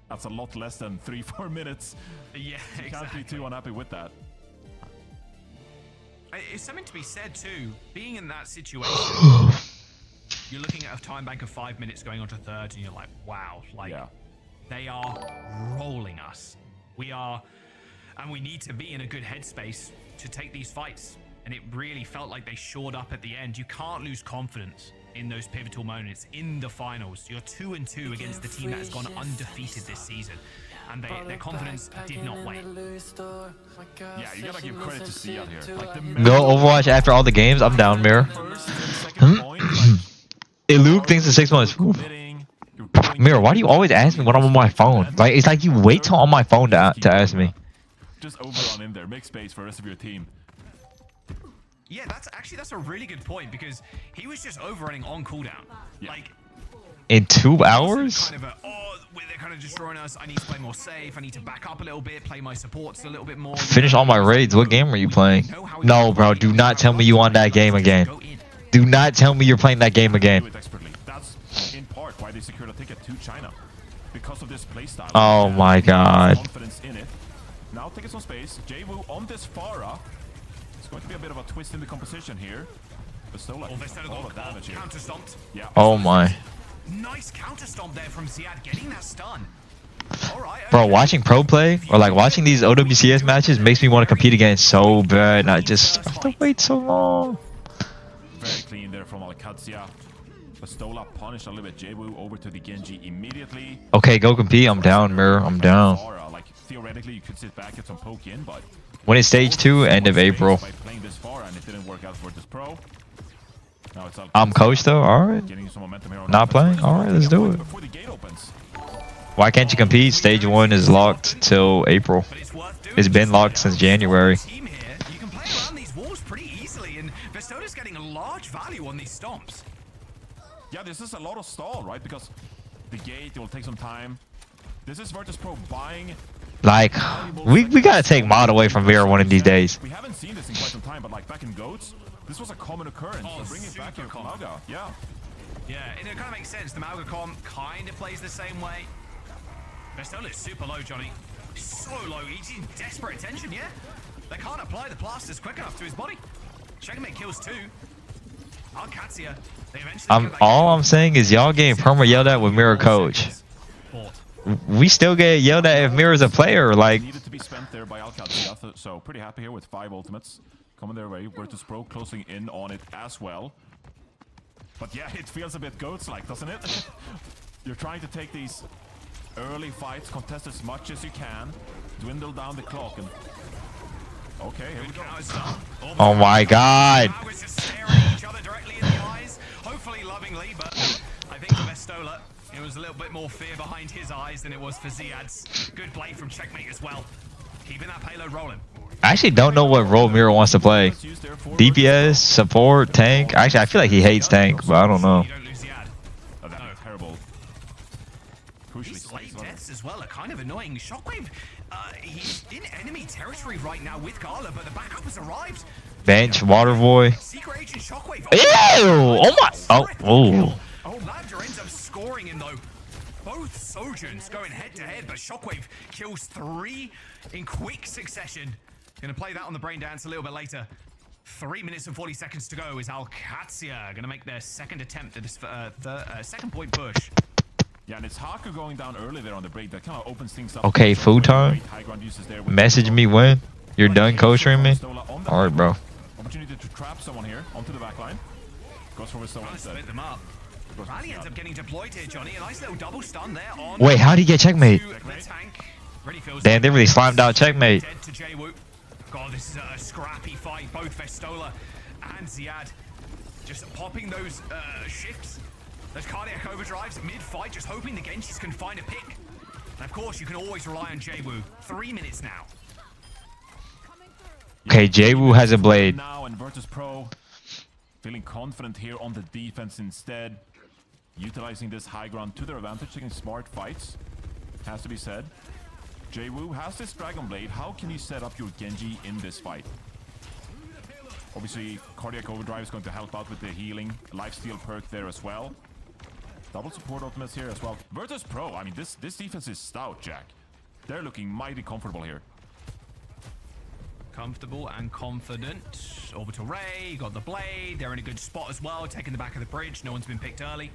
That's a lot less than 3-4 minutes. Yeah, you can't be too unhappy with that. It's something to be said too. Being in that situation, you're looking at a time bank of 5 minutes going on to third, and you're like, wow, like they are rolling us. We are, and we need to be in a good headspace to take these fights. And it really felt like they shored up at the end. You can't lose confidence in those pivotal moments in the finals. You're 2-2 against the team that has gone undefeated this season, and their confidence did not wane. Yeah, you gotta give credit to Ziad here. Like Go Overwatch after all the games. I'm down, Mirror. Hey, Luke thinks the 6 months. Mirror, why do you always ask me when I'm on my phone? Like it's like you wait till on my phone to ask me. Just overrun in there. Make space for the rest of your team. Yeah, that's a really good point because he was just overrunning on cooldown. Like In 2 hours? kind of they're kind of destroying us. I need to play more safe. I need to back up a little bit, play my supports a little bit more. Finish all my raids. What game are you playing? No, bro. Do not tell me you on that game again. Do not tell me you're playing that game again. That's in part why they secured a ticket to China. Because of this playstyle. Oh my god. Confidence in it. Now taking some space. Jwoo on this Pharah. It's going to be a bit of a twist in the composition here. But still like all the damage here. Counter stomped. Yeah. Oh my. Nice counter stomp there from Ziad, getting that stun. Alright, Bro, watching pro play or like watching these OWCS matches makes me want to compete again so bad. I just have to wait so long. Very clean there from Qadsiah. Bastola punished a little bit. Jwoo over to the Genji immediately. Okay, go compete. I'm down, Mirror. I'm down. Pharah, like theoretically you could sit back, get some poke in, but When is stage 2? End of April. by playing this Pharah and it didn't work out for Virtus.pro. Now it's I'm coach though. Alright. getting some momentum here on Not playing? Alright, let's do it. before the gate opens. Why can't you compete? Stage 1 is locked till April. but it's worth doing. It's been locked since January. Team here, you can play around these walls pretty easily, and Vestola's getting a large value on these stomps. Yeah, this is a lot of stall, right? Because the gate, it will take some time. This is Virtus.pro buying. Like, we gotta take mod away from Vera one of these days. We haven't seen this in quite some time, but like back in GOATs, this was a common occurrence. Oh, so bring it back here super from common. Mauga. Yeah. Yeah, and it kind of makes sense. The Mauga comp kind of plays the same way. Vestola's super low, Johnny. So low. He's in desperate attention, yeah? They can't apply the plasters quick enough to his body. Checkmate kills 2. Qadsiah. They eventually All I'm saying is y'all getting perma yelled at with Mirror coach. We still get yelled at if Mirror's a player. Like, Needed to be spent there by Qadsiah, so pretty happy here with 5 ultimates coming their way. Virtus.pro closing in on it as well. But yeah, it feels a bit GOATs-like, doesn't it? You're trying to take these early fights, contest as much as you can, dwindle down the clock, and okay, here we go. oh my god. Mauga's just staring at each other directly in the eyes, hopefully lovingly, but I think for Vestola, it was a little bit more fear behind his eyes than it was for Ziad's. Good play from Checkmate as well. Keeping that payload rolling. I actually don't know what role Mirror wants to play. DPS, support, tank. Actually, I feel like he hates tank, but I don't know. You don't lose Ziad. Oh, that'd be terrible. Crucially, These late deaths as well are kind of annoying. Shockwave, he's in enemy territory right now with Gala, but the backup has arrived. Bench, water boy. Secret Agent Shockwave. Ew! Oh my. Oh. Oh. Lavender ends up scoring him though. Both Sojans going head to head, but Shockwave kills 3 in quick succession. Gonna play that on the brain dance a little bit later. 3 minutes and 40 seconds to go is Qadsiah gonna make their second attempt at this second point push. Yeah, and it's Haku going down early there on the break. That kind of opens things up. Okay, food time. High ground uses there with Message me when you're done coaching me. Alright, bro. Opportunity to trap someone here onto the back line. Goes for Vestola's Trying to split them up. Rally ends up getting deployed here, Johnny. A nice little double stun there on. Wait, how'd he get checkmate? to the tank. Ready feels Damn, they really slimed out checkmate. Dead to Jwoo. God, this is a scrappy fight. Both Vestola and Ziad just popping those shifts, those cardiac overdrives mid-fight, just hoping the Genjis can find a pick. And of course, you can always rely on Jwoo. 3 minutes now. Okay, Jwoo has a blade. Now and Virtus.pro feeling confident here on the defense instead. Utilizing this high ground to their advantage, taking smart fights. Has to be said. Jwoo has this Dragon Blade. How can you set up your Genji in this fight? Obviously, Cardiac Overdrive is going to help out with the healing. Lifesteal perk there as well. Double support ultimates here as well. Virtus.pro, I mean, this defense is stout, Jack. They're looking mighty comfortable here. Comfortable and confident. Orbital Ray, got the blade. They're in a good spot as well, taking the back of the bridge. No one's been picked early.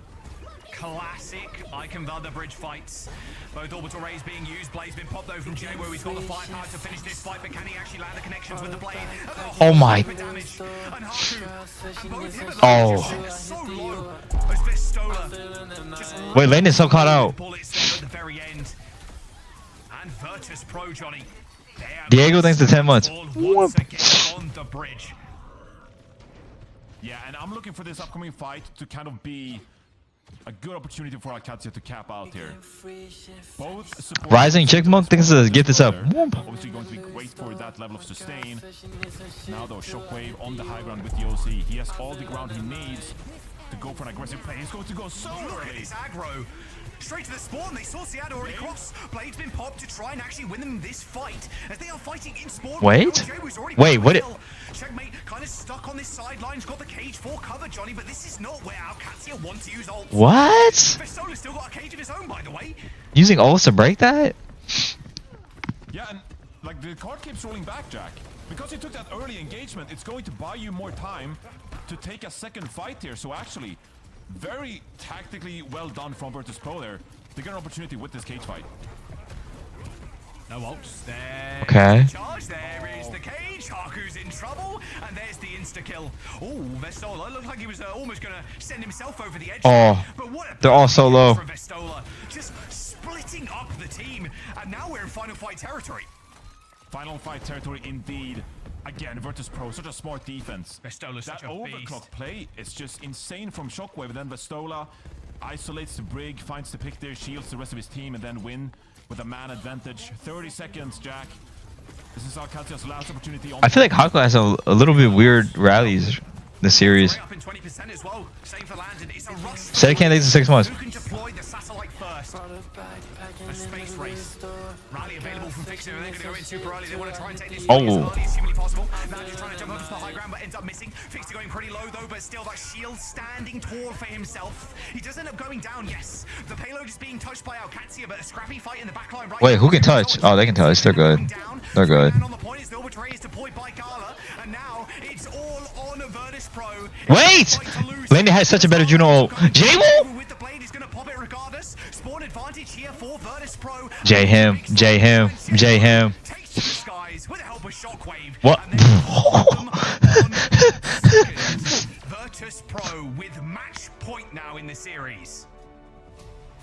Classic Iconvalda bridge fights. Both orbital rays being used. Blade's been popped though from Jwoo. He's got the firepower to finish this fight, but can he actually land the connections with the blade? Oh my. Damage. And Haku. And both him and Oh. Lander just so low. As Vestola just Wait, Lane is so caught out. bullets there at the very end. And Virtus.pro, Johnny. They have Diego, thanks to 10 months. once again on the bridge. Yeah, and I'm looking for this upcoming fight to kind of be a good opportunity for Qadsiah to cap out here. Both support Rising Chickmonk thinks to get this up. obviously going to be great for that level of sustain. Now though, Shockwave on the high ground with the OC. He has all the ground he needs to go for an aggressive play. He's going to go so Look at early. this aggro. Straight to the spawn. They saw Siad already cross. Blade's been popped to try and actually win them this fight. As they are fighting in spawn. Wait. Wait, what? Checkmate kind of stuck on this sideline. He's got the cage for cover, Johnny, but this is not where Qadsiah wants to use ults. What? Vestola's still got a cage of his own, by the way. Using ults to break that? Yeah, and like the card keeps rolling back, Jack. Because you took that early engagement, it's going to buy you more time to take a second fight here. So actually, very tactically well done from Virtus.pro there. They get an opportunity with this cage fight. No ults there. Okay. Charge. There is the cage. Haku's in trouble, and there's the insta kill. Oh, Vestola looked like he was almost gonna send himself over the edge. Oh, but what a they're all so low. from Vestola, just splitting up the team, and now we're in final fight territory. Final fight territory indeed. Again, Virtus.pro, such a smart defense. Vestola's That such a beast. overclock play is just insane from Shockwave. And then Vestola isolates the Brig, finds the pick there, shields the rest of his team, and then win with a man advantage. 30 seconds, Jack. This is Qadsiah's last opportunity. I feel like Haku has a little bit weird rallies this series. Up in 20% as well. Same for Landon. It's a rush. Said it can't take to 6 months. Who can deploy the satellite first? A space race. Rally available from Fixer, and they're going to go in super early. They want to try and take this as early as humanly possible. Now just trying to jump up to the high ground, but ends up missing. Fixer going pretty low though, but still that shield standing tall for himself. He does end up going down, yes. The payload is being touched by Qadsiah, but a scrappy fight in the backline right Wait, now. who can touch? Oh, they can touch. They're good. They're good. And on the point is the Betray is deployed by Gala, and now it's all on Virtus.pro. Wait! Landy has such a better Juno. J-Woo? With the blade, he's going to pop it regardless. Spawn advantage here for Virtus.pro. J him. J him. J him. Takes to the skies with the help of Shockwave. What? And then put them on Virtus.pro with match point now in the series.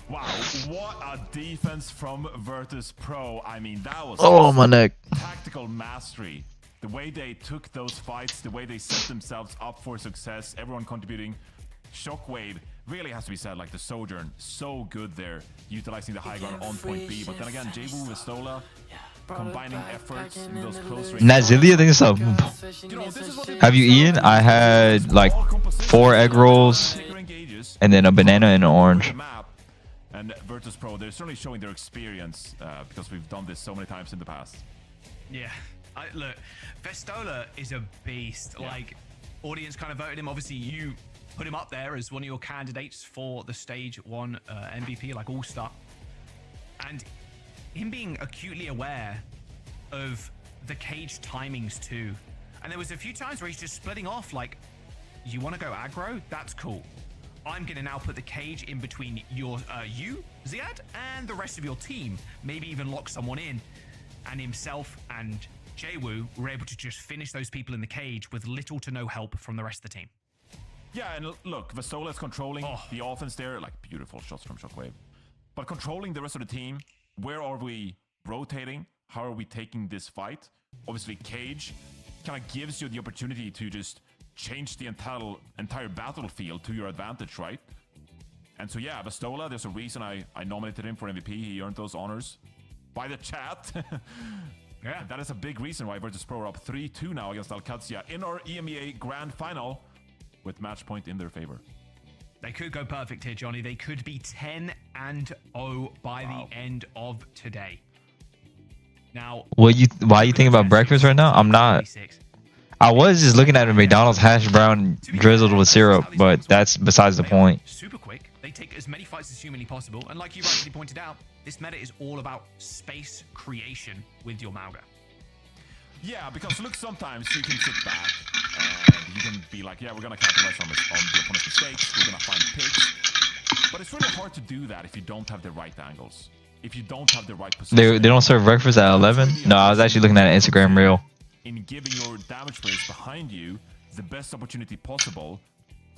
Wow, what a defense from Virtus.pro. I mean, that was Oh, my neck. tactical mastery. The way they took those fights, the way they set themselves up for success, everyone contributing. Shockwave really has to be said, like the Sojourn, so good there, utilizing the high ground on point B. But then again, J-Woo, Vestola, combining efforts in those close range. Nazilia thinks so. You know, this is what they Have you eaten? I had like 4 egg rolls Taker engages, and then a banana and an orange. the map. And Virtus.pro, they're certainly showing their experience because we've done this so many times in the past. Yeah, look, Vestola is a beast. Like, audience kind of voted him. Obviously, you put him up there as one of your candidates for the stage 1 MVP, like all-star. And him being acutely aware of the cage timings too. And there was a few times where he's just splitting off, like, you want to go aggro? That's cool. I'm going to now put the cage in between you, Ziad, and the rest of your team. Maybe even lock someone in. And himself and J-Woo were able to just finish those people in the cage with little to no help from the rest of the team. Yeah, and look, Vestola is controlling the offense there, like beautiful shots from Shockwave. But controlling the rest of the team, where are we rotating? How are we taking this fight? Obviously, cage kind of gives you the opportunity to just change the entire battlefield to your advantage, right? And so yeah, Vestola, there's a reason I nominated him for MVP. He earned those honors by the chat. Yeah, that is a big reason why Virtus.pro are up 3-2 now against Qadsiah in our EMEA Grand Final with match point in their favor. They could go perfect here, Johnny. They could be 10-0 by the end of today. Now, Why are you thinking about breakfast right now? I'm not. 26. I was just looking at a McDonald's hash brown drizzled with syrup, but that's besides the point. Super quick. They take as many fights as humanly possible. And like you rightly pointed out, this meta is all about space creation with your Mauga. Yeah, because look, sometimes you can sit back and you can be like, yeah, we're going to capitalize on the opponent's mistakes. We're going to find picks. But it's really hard to do that if you don't have the right angles. If you don't have the right position. They don't serve breakfast at 11? No, I was actually looking at an Instagram reel. In giving your damage players behind you the best opportunity possible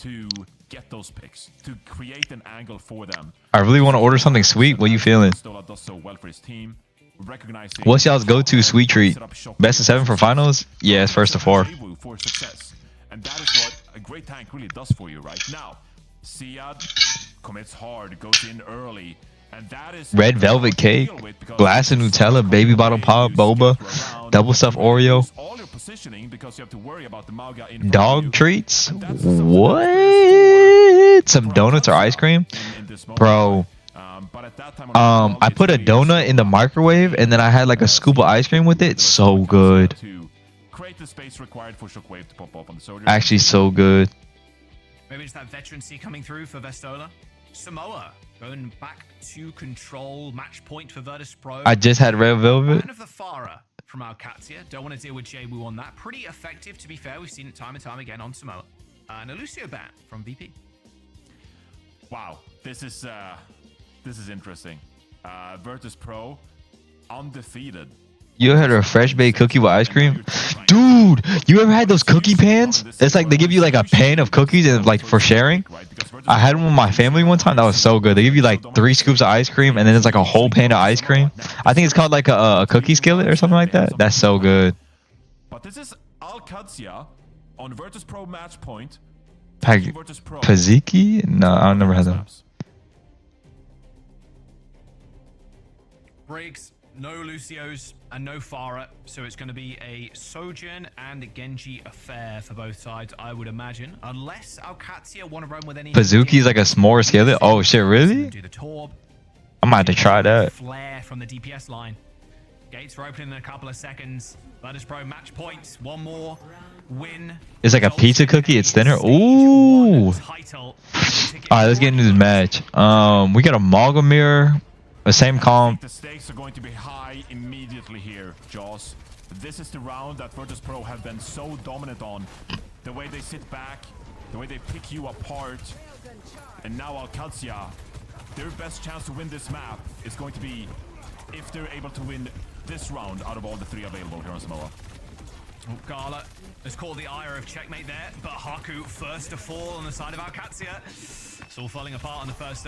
to get those picks, to create an angle for them. I really want to order something sweet. What are you feeling? Stola does so well for his team, recognizing What's y'all's go-to sweet treat? Best of 7 for finals? Yeah, it's first to 4. for success. And that is what a great tank really does for you right now. Siad commits hard, goes in early, and that is Red velvet cake, glass of Nutella, baby bottle pop, boba, double stuffed Oreo, all your positioning because you have to worry about the Mauga in front of dog you. treats. And that's something that What? Some donuts or ice cream, in this moment. bro. But at that time on I put a donut in the microwave and then I had like a scoop of ice cream with it. So good. To create the space required for Shockwave to pop up on the soldier. Actually, so good. Maybe it's that veterancy coming through for Vestola. Samoa going back to control. Match point for Virtus.pro. I just had red velvet. Fan of the Farah from our Qadsiah. Don't want to deal with Jaywu on that. Pretty effective, to be fair. We've seen it time and time again on Samoa. And a Lucio ban from VP. Wow, this is interesting. Virtus.pro undefeated. You ever had a fresh baked cookie with ice cream? Dude, you ever had those cookie pans? It's like they give you like a pan of cookies and like for sharing. I had one with my family one time. That was so good. They give you like 3 scoops of ice cream and then it's like a whole pan of ice cream. I think it's called like a cookie skillet or something like that. That's so good. But this is Qadsiah on Virtus.pro match point. Virtus.pro. Paziki? No, I've never had that. Briggs, no Lucios, and no Farah, so it's going to be a Sojourn and a Genji affair for both sides, I would imagine. Unless our Qadsiah want to run with any... Pazuki's like a s'more skillet? Oh shit, really? Do the Torb. I might have to try that. Flare from the DPS line. Gates are opening in a couple of seconds. Virtus.pro match points. One more win. It's like a pizza cookie. It's thinner. Ooh. Alright, let's get into this match. We got a Malgamir. The same comp. The stakes are going to be high immediately here, Jaws. This is the round that Virtus.pro have been so dominant on. The way they sit back, the way they pick you apart. And now Qadsiah, their best chance to win this map is going to be if they're able to win this round out of all the 3 available here on Samoa. Oh, Gala has called the ire of checkmate there, but Haku first to fall on the side of our Qadsiah. It's all falling apart on the first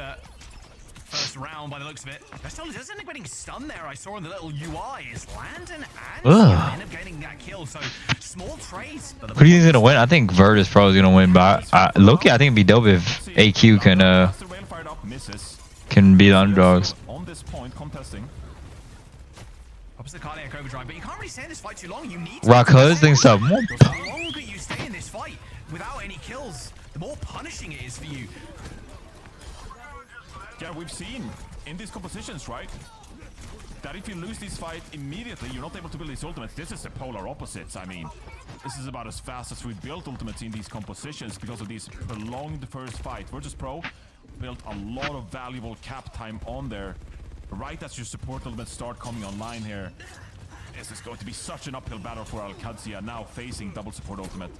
round by the looks of it. Vestola doesn't end up getting stunned there. I saw in the little UI is Landon and end up getting that kill. So small trades. Who do you think is gonna win? I think Virtus.pro is gonna win, but Loki, I think it'd be dope if AQ can be the underdogs. On this point, contesting. Opposite cardiac overdrive, but you can't really stay in this fight too long. You need to Rockers thinks so. the longer you stay in this fight without any kills, the more punishing it is for you. Yeah, we've seen in these compositions, right? That if you lose this fight immediately, you're not able to build these ultimates. This is the polar opposites. I mean, this is about as fast as we've built ultimates in these compositions because of these prolonged first fight. Virtus.pro built a lot of valuable cap time on there. Right as your support ultimates start coming online here, this is going to be such an uphill battle for Qadsiah now facing double support ultimate.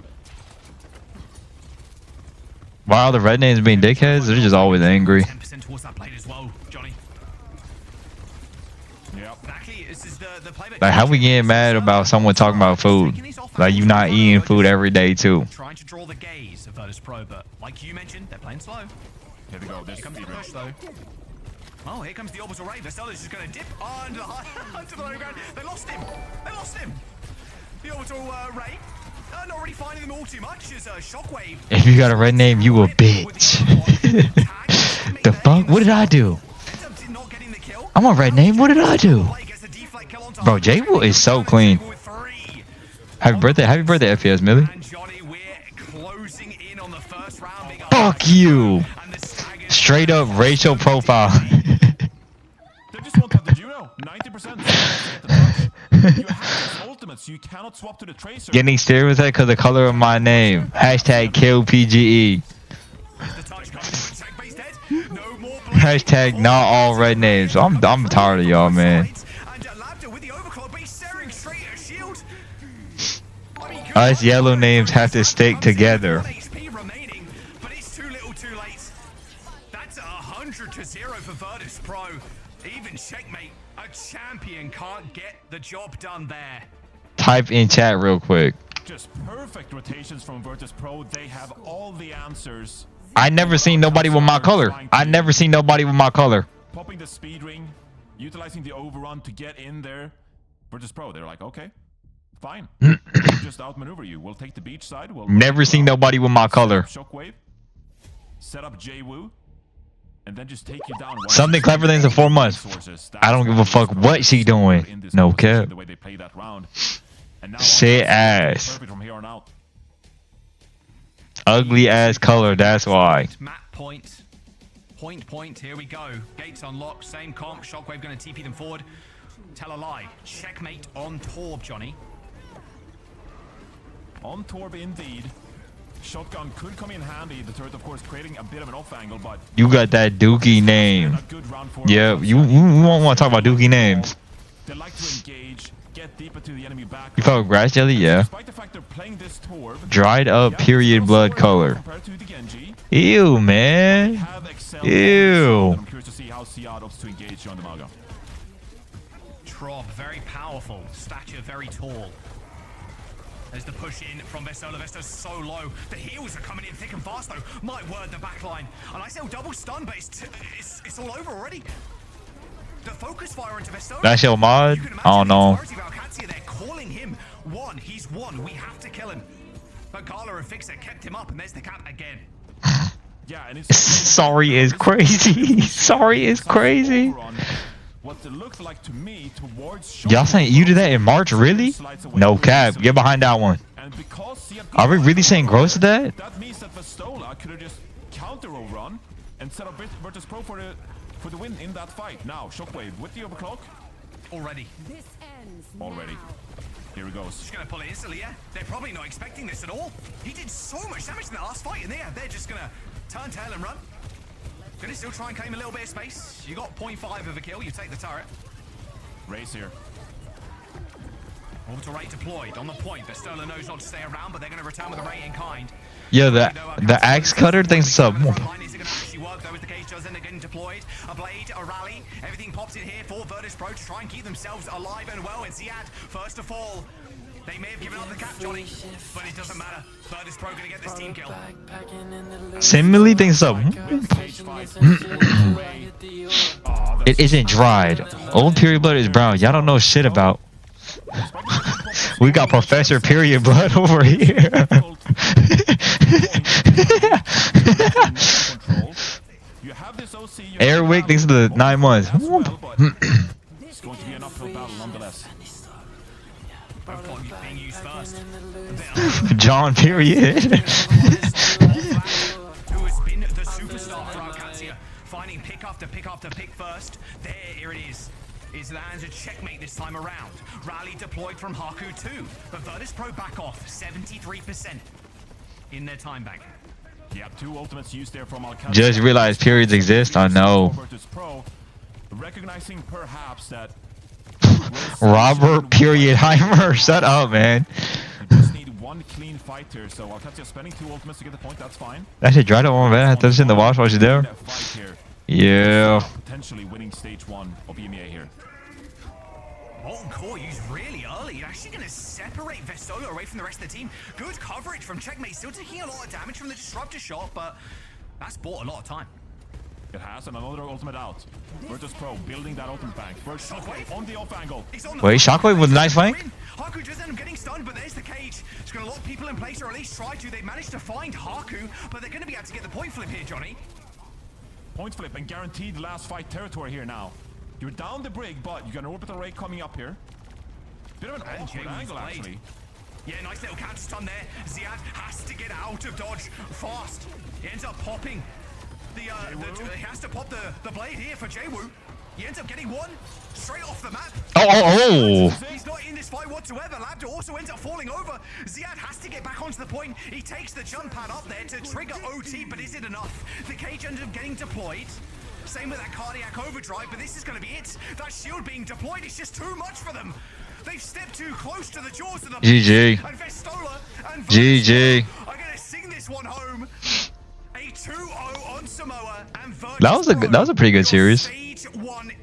Wow, the red names being dickheads, they're just always angry. 10% towards that blade as well, Johnny. Yep. Exactly. This is the playback. Like, how we getting mad about someone talking about food? Like, you not eating food every day, too. Trying to draw the gaze of Virtus.pro, but like you mentioned, they're playing slow. Here they go. Here comes the push, though. Oh, here comes the orbital ray. Vestola's just going to dip under the onto the low ground. They lost him. They lost him. The orbital ray. Not really finding them all too much. Is a shockwave. If you got a red name, you a bitch. The fuck? What did I do? I'm a red name. What did I do? Bro, Jaywu is so clean. Happy birthday, FPS, Millie. Fuck you. Straight up racial profile. They just want that. Did you know? 90%. You have ultimates. You cannot swap to the tracer. Getting stereotyped because of the color of my name. Hashtag kill PGE. Hashtag not all red names. I'm tired of y'all, man. Us yellow names have to stick together. That's 100-0 for Virtus.pro. Even checkmate, a champion can't get the job done there. Type in chat real quick. Just perfect rotations from Virtus.pro. They have all the answers. I never seen nobody with my color. I never seen nobody with my color. Popping the speed ring, utilizing the overrun to get in there. Virtus.pro, they're like, okay, fine. We'll just outmaneuver you. We'll take the beach side. We'll never seen nobody with my color. Shockwave. Set up Jaywu. and then just take you down. Something clever things in 4 months. I don't give a fuck what she doing. No cap. The way they play that round. And now Shit ass. perfect from here on out. Ugly ass color, that's why. Map point. Point. Here we go. Gates unlocked. Same comp. Shockwave going to TP them forward. Tell a lie. Checkmate on Torb, Johnny. On Torb indeed. Shotgun could come in handy. The turret, of course, creating a bit of an off angle, but You got that Dookie name. a good round for Yeah, you won't want to talk about Dookie names. They like to engage, get deeper to the enemy back. You fuck with grass jelly? Yeah. Despite the fact they're playing this Torb, Dried up period blood color. compared to the Genji, Ew, man. have excelled. Ew. I'm curious to see how Siad opts to engage on the Mauga. Trob, very powerful. Stature, very tall. There's the push in from Vestola. Vesto's so low. The heals are coming in thick and fast, though. My word, the backline. And I say double stun, but it's all over already. The focus fire into Vestola. That's your mod? You can I don't know. imagine the authority of Qadsiah. They're calling him one. He's one. We have to kill him. But Gala and Fixer kept him up, and there's the cap again. Yeah, and it's Sorry is crazy. Sorry is crazy. what it looks like to me towards Y'all saying you did that in March? Really? No cap. Get behind that one. And because Siad Are we really saying gross to that? that means that Vestola could have just counter overrun and set up Virtus.pro for the win in that fight. Now, Shockwave with the overclock. Already. This ends Already. now. Here he goes. Just gonna pull it instantly, yeah? They're probably not expecting this at all. He did so much damage in the last fight, and they're just gonna turn tail and run. Gonna still try and claim a little bit of space. You got 0.5 of a kill, you take the turret. Race here. Orbital Ray deployed on the point. Vestola knows not to stay around, but they're gonna return with a Ray in kind. Yeah, the axe cutter thinks it's up. Is it gonna actually work though as the cage does end up getting deployed? A blade, a rally, everything pops in here for Virtus.pro to try and keep themselves alive and well. And Ziad, first of all, they may have given up the cap, Johnny, but it doesn't matter. Virtus.pro gonna get this team kill. Simile thinks up. It isn't dried. Old period blood is brown. Y'all don't know shit about. We got Professor Period Blood over here. Airwick thinks of the 9 months. It's going to be an uphill battle nonetheless. Being used first. John Period. Who has been the superstar throughout Qadsiah, finding pick after pick after pick first. Here it is. Is the hands a checkmate this time around. Rally deployed from Haku too, but Virtus.pro back off 73% in their time bank. Yeah, 2 ultimates used there from Alcantara. Just realized periods exist. I know. Virtus.pro, recognizing perhaps that Robert Period Heimer. Shut up, man. you just need one clean fighter, so Alcantara spending 2 ultimates to get the point, that's fine. That shit dried up on man. That's in the wash while she's there. That fight here, Yeah. potentially winning stage 1 of EMEA here. Molten Core used really early. You're actually going to separate Vestola away from the rest of the team. Good coverage from Checkmate. Still taking a lot of damage from the Disruptor shot, but that's bought a lot of time. It has, and another ultimate out. Virtus.pro building that ultimate bank. First Shockwave on the off angle. He's on the Wait, flank. Shockwave with a nice flank? Haku just ended up getting stunned, but there's the cage. It's going to lock people in place, or at least try to. They managed to find Haku, but they're going to be able to get the point flip here, Johnny. Point flip and guaranteed last fight territory here now. You're down the brig, but you got an orbital ray coming up here. Bit of an awkward angle, actually. Yeah, nice little counter stun there. Ziad has to get out of dodge fast. He ends up popping he has to pop the blade here for Jwoo. He ends up getting one straight off the map. Oh. He's not in this fight whatsoever. Labda also ends up falling over. Ziad has to get back onto the point. He takes the jump pad up there to trigger OT, but is it enough? The cage ends up getting deployed. Same with that cardiac overdrive, but this is going to be it. That shield being deployed is just too much for them. They've stepped too close to the jaws of the GG. and Vestola and GG. are going to sing this one home. A 2-0 on Samoa and That was a pretty good series. Stage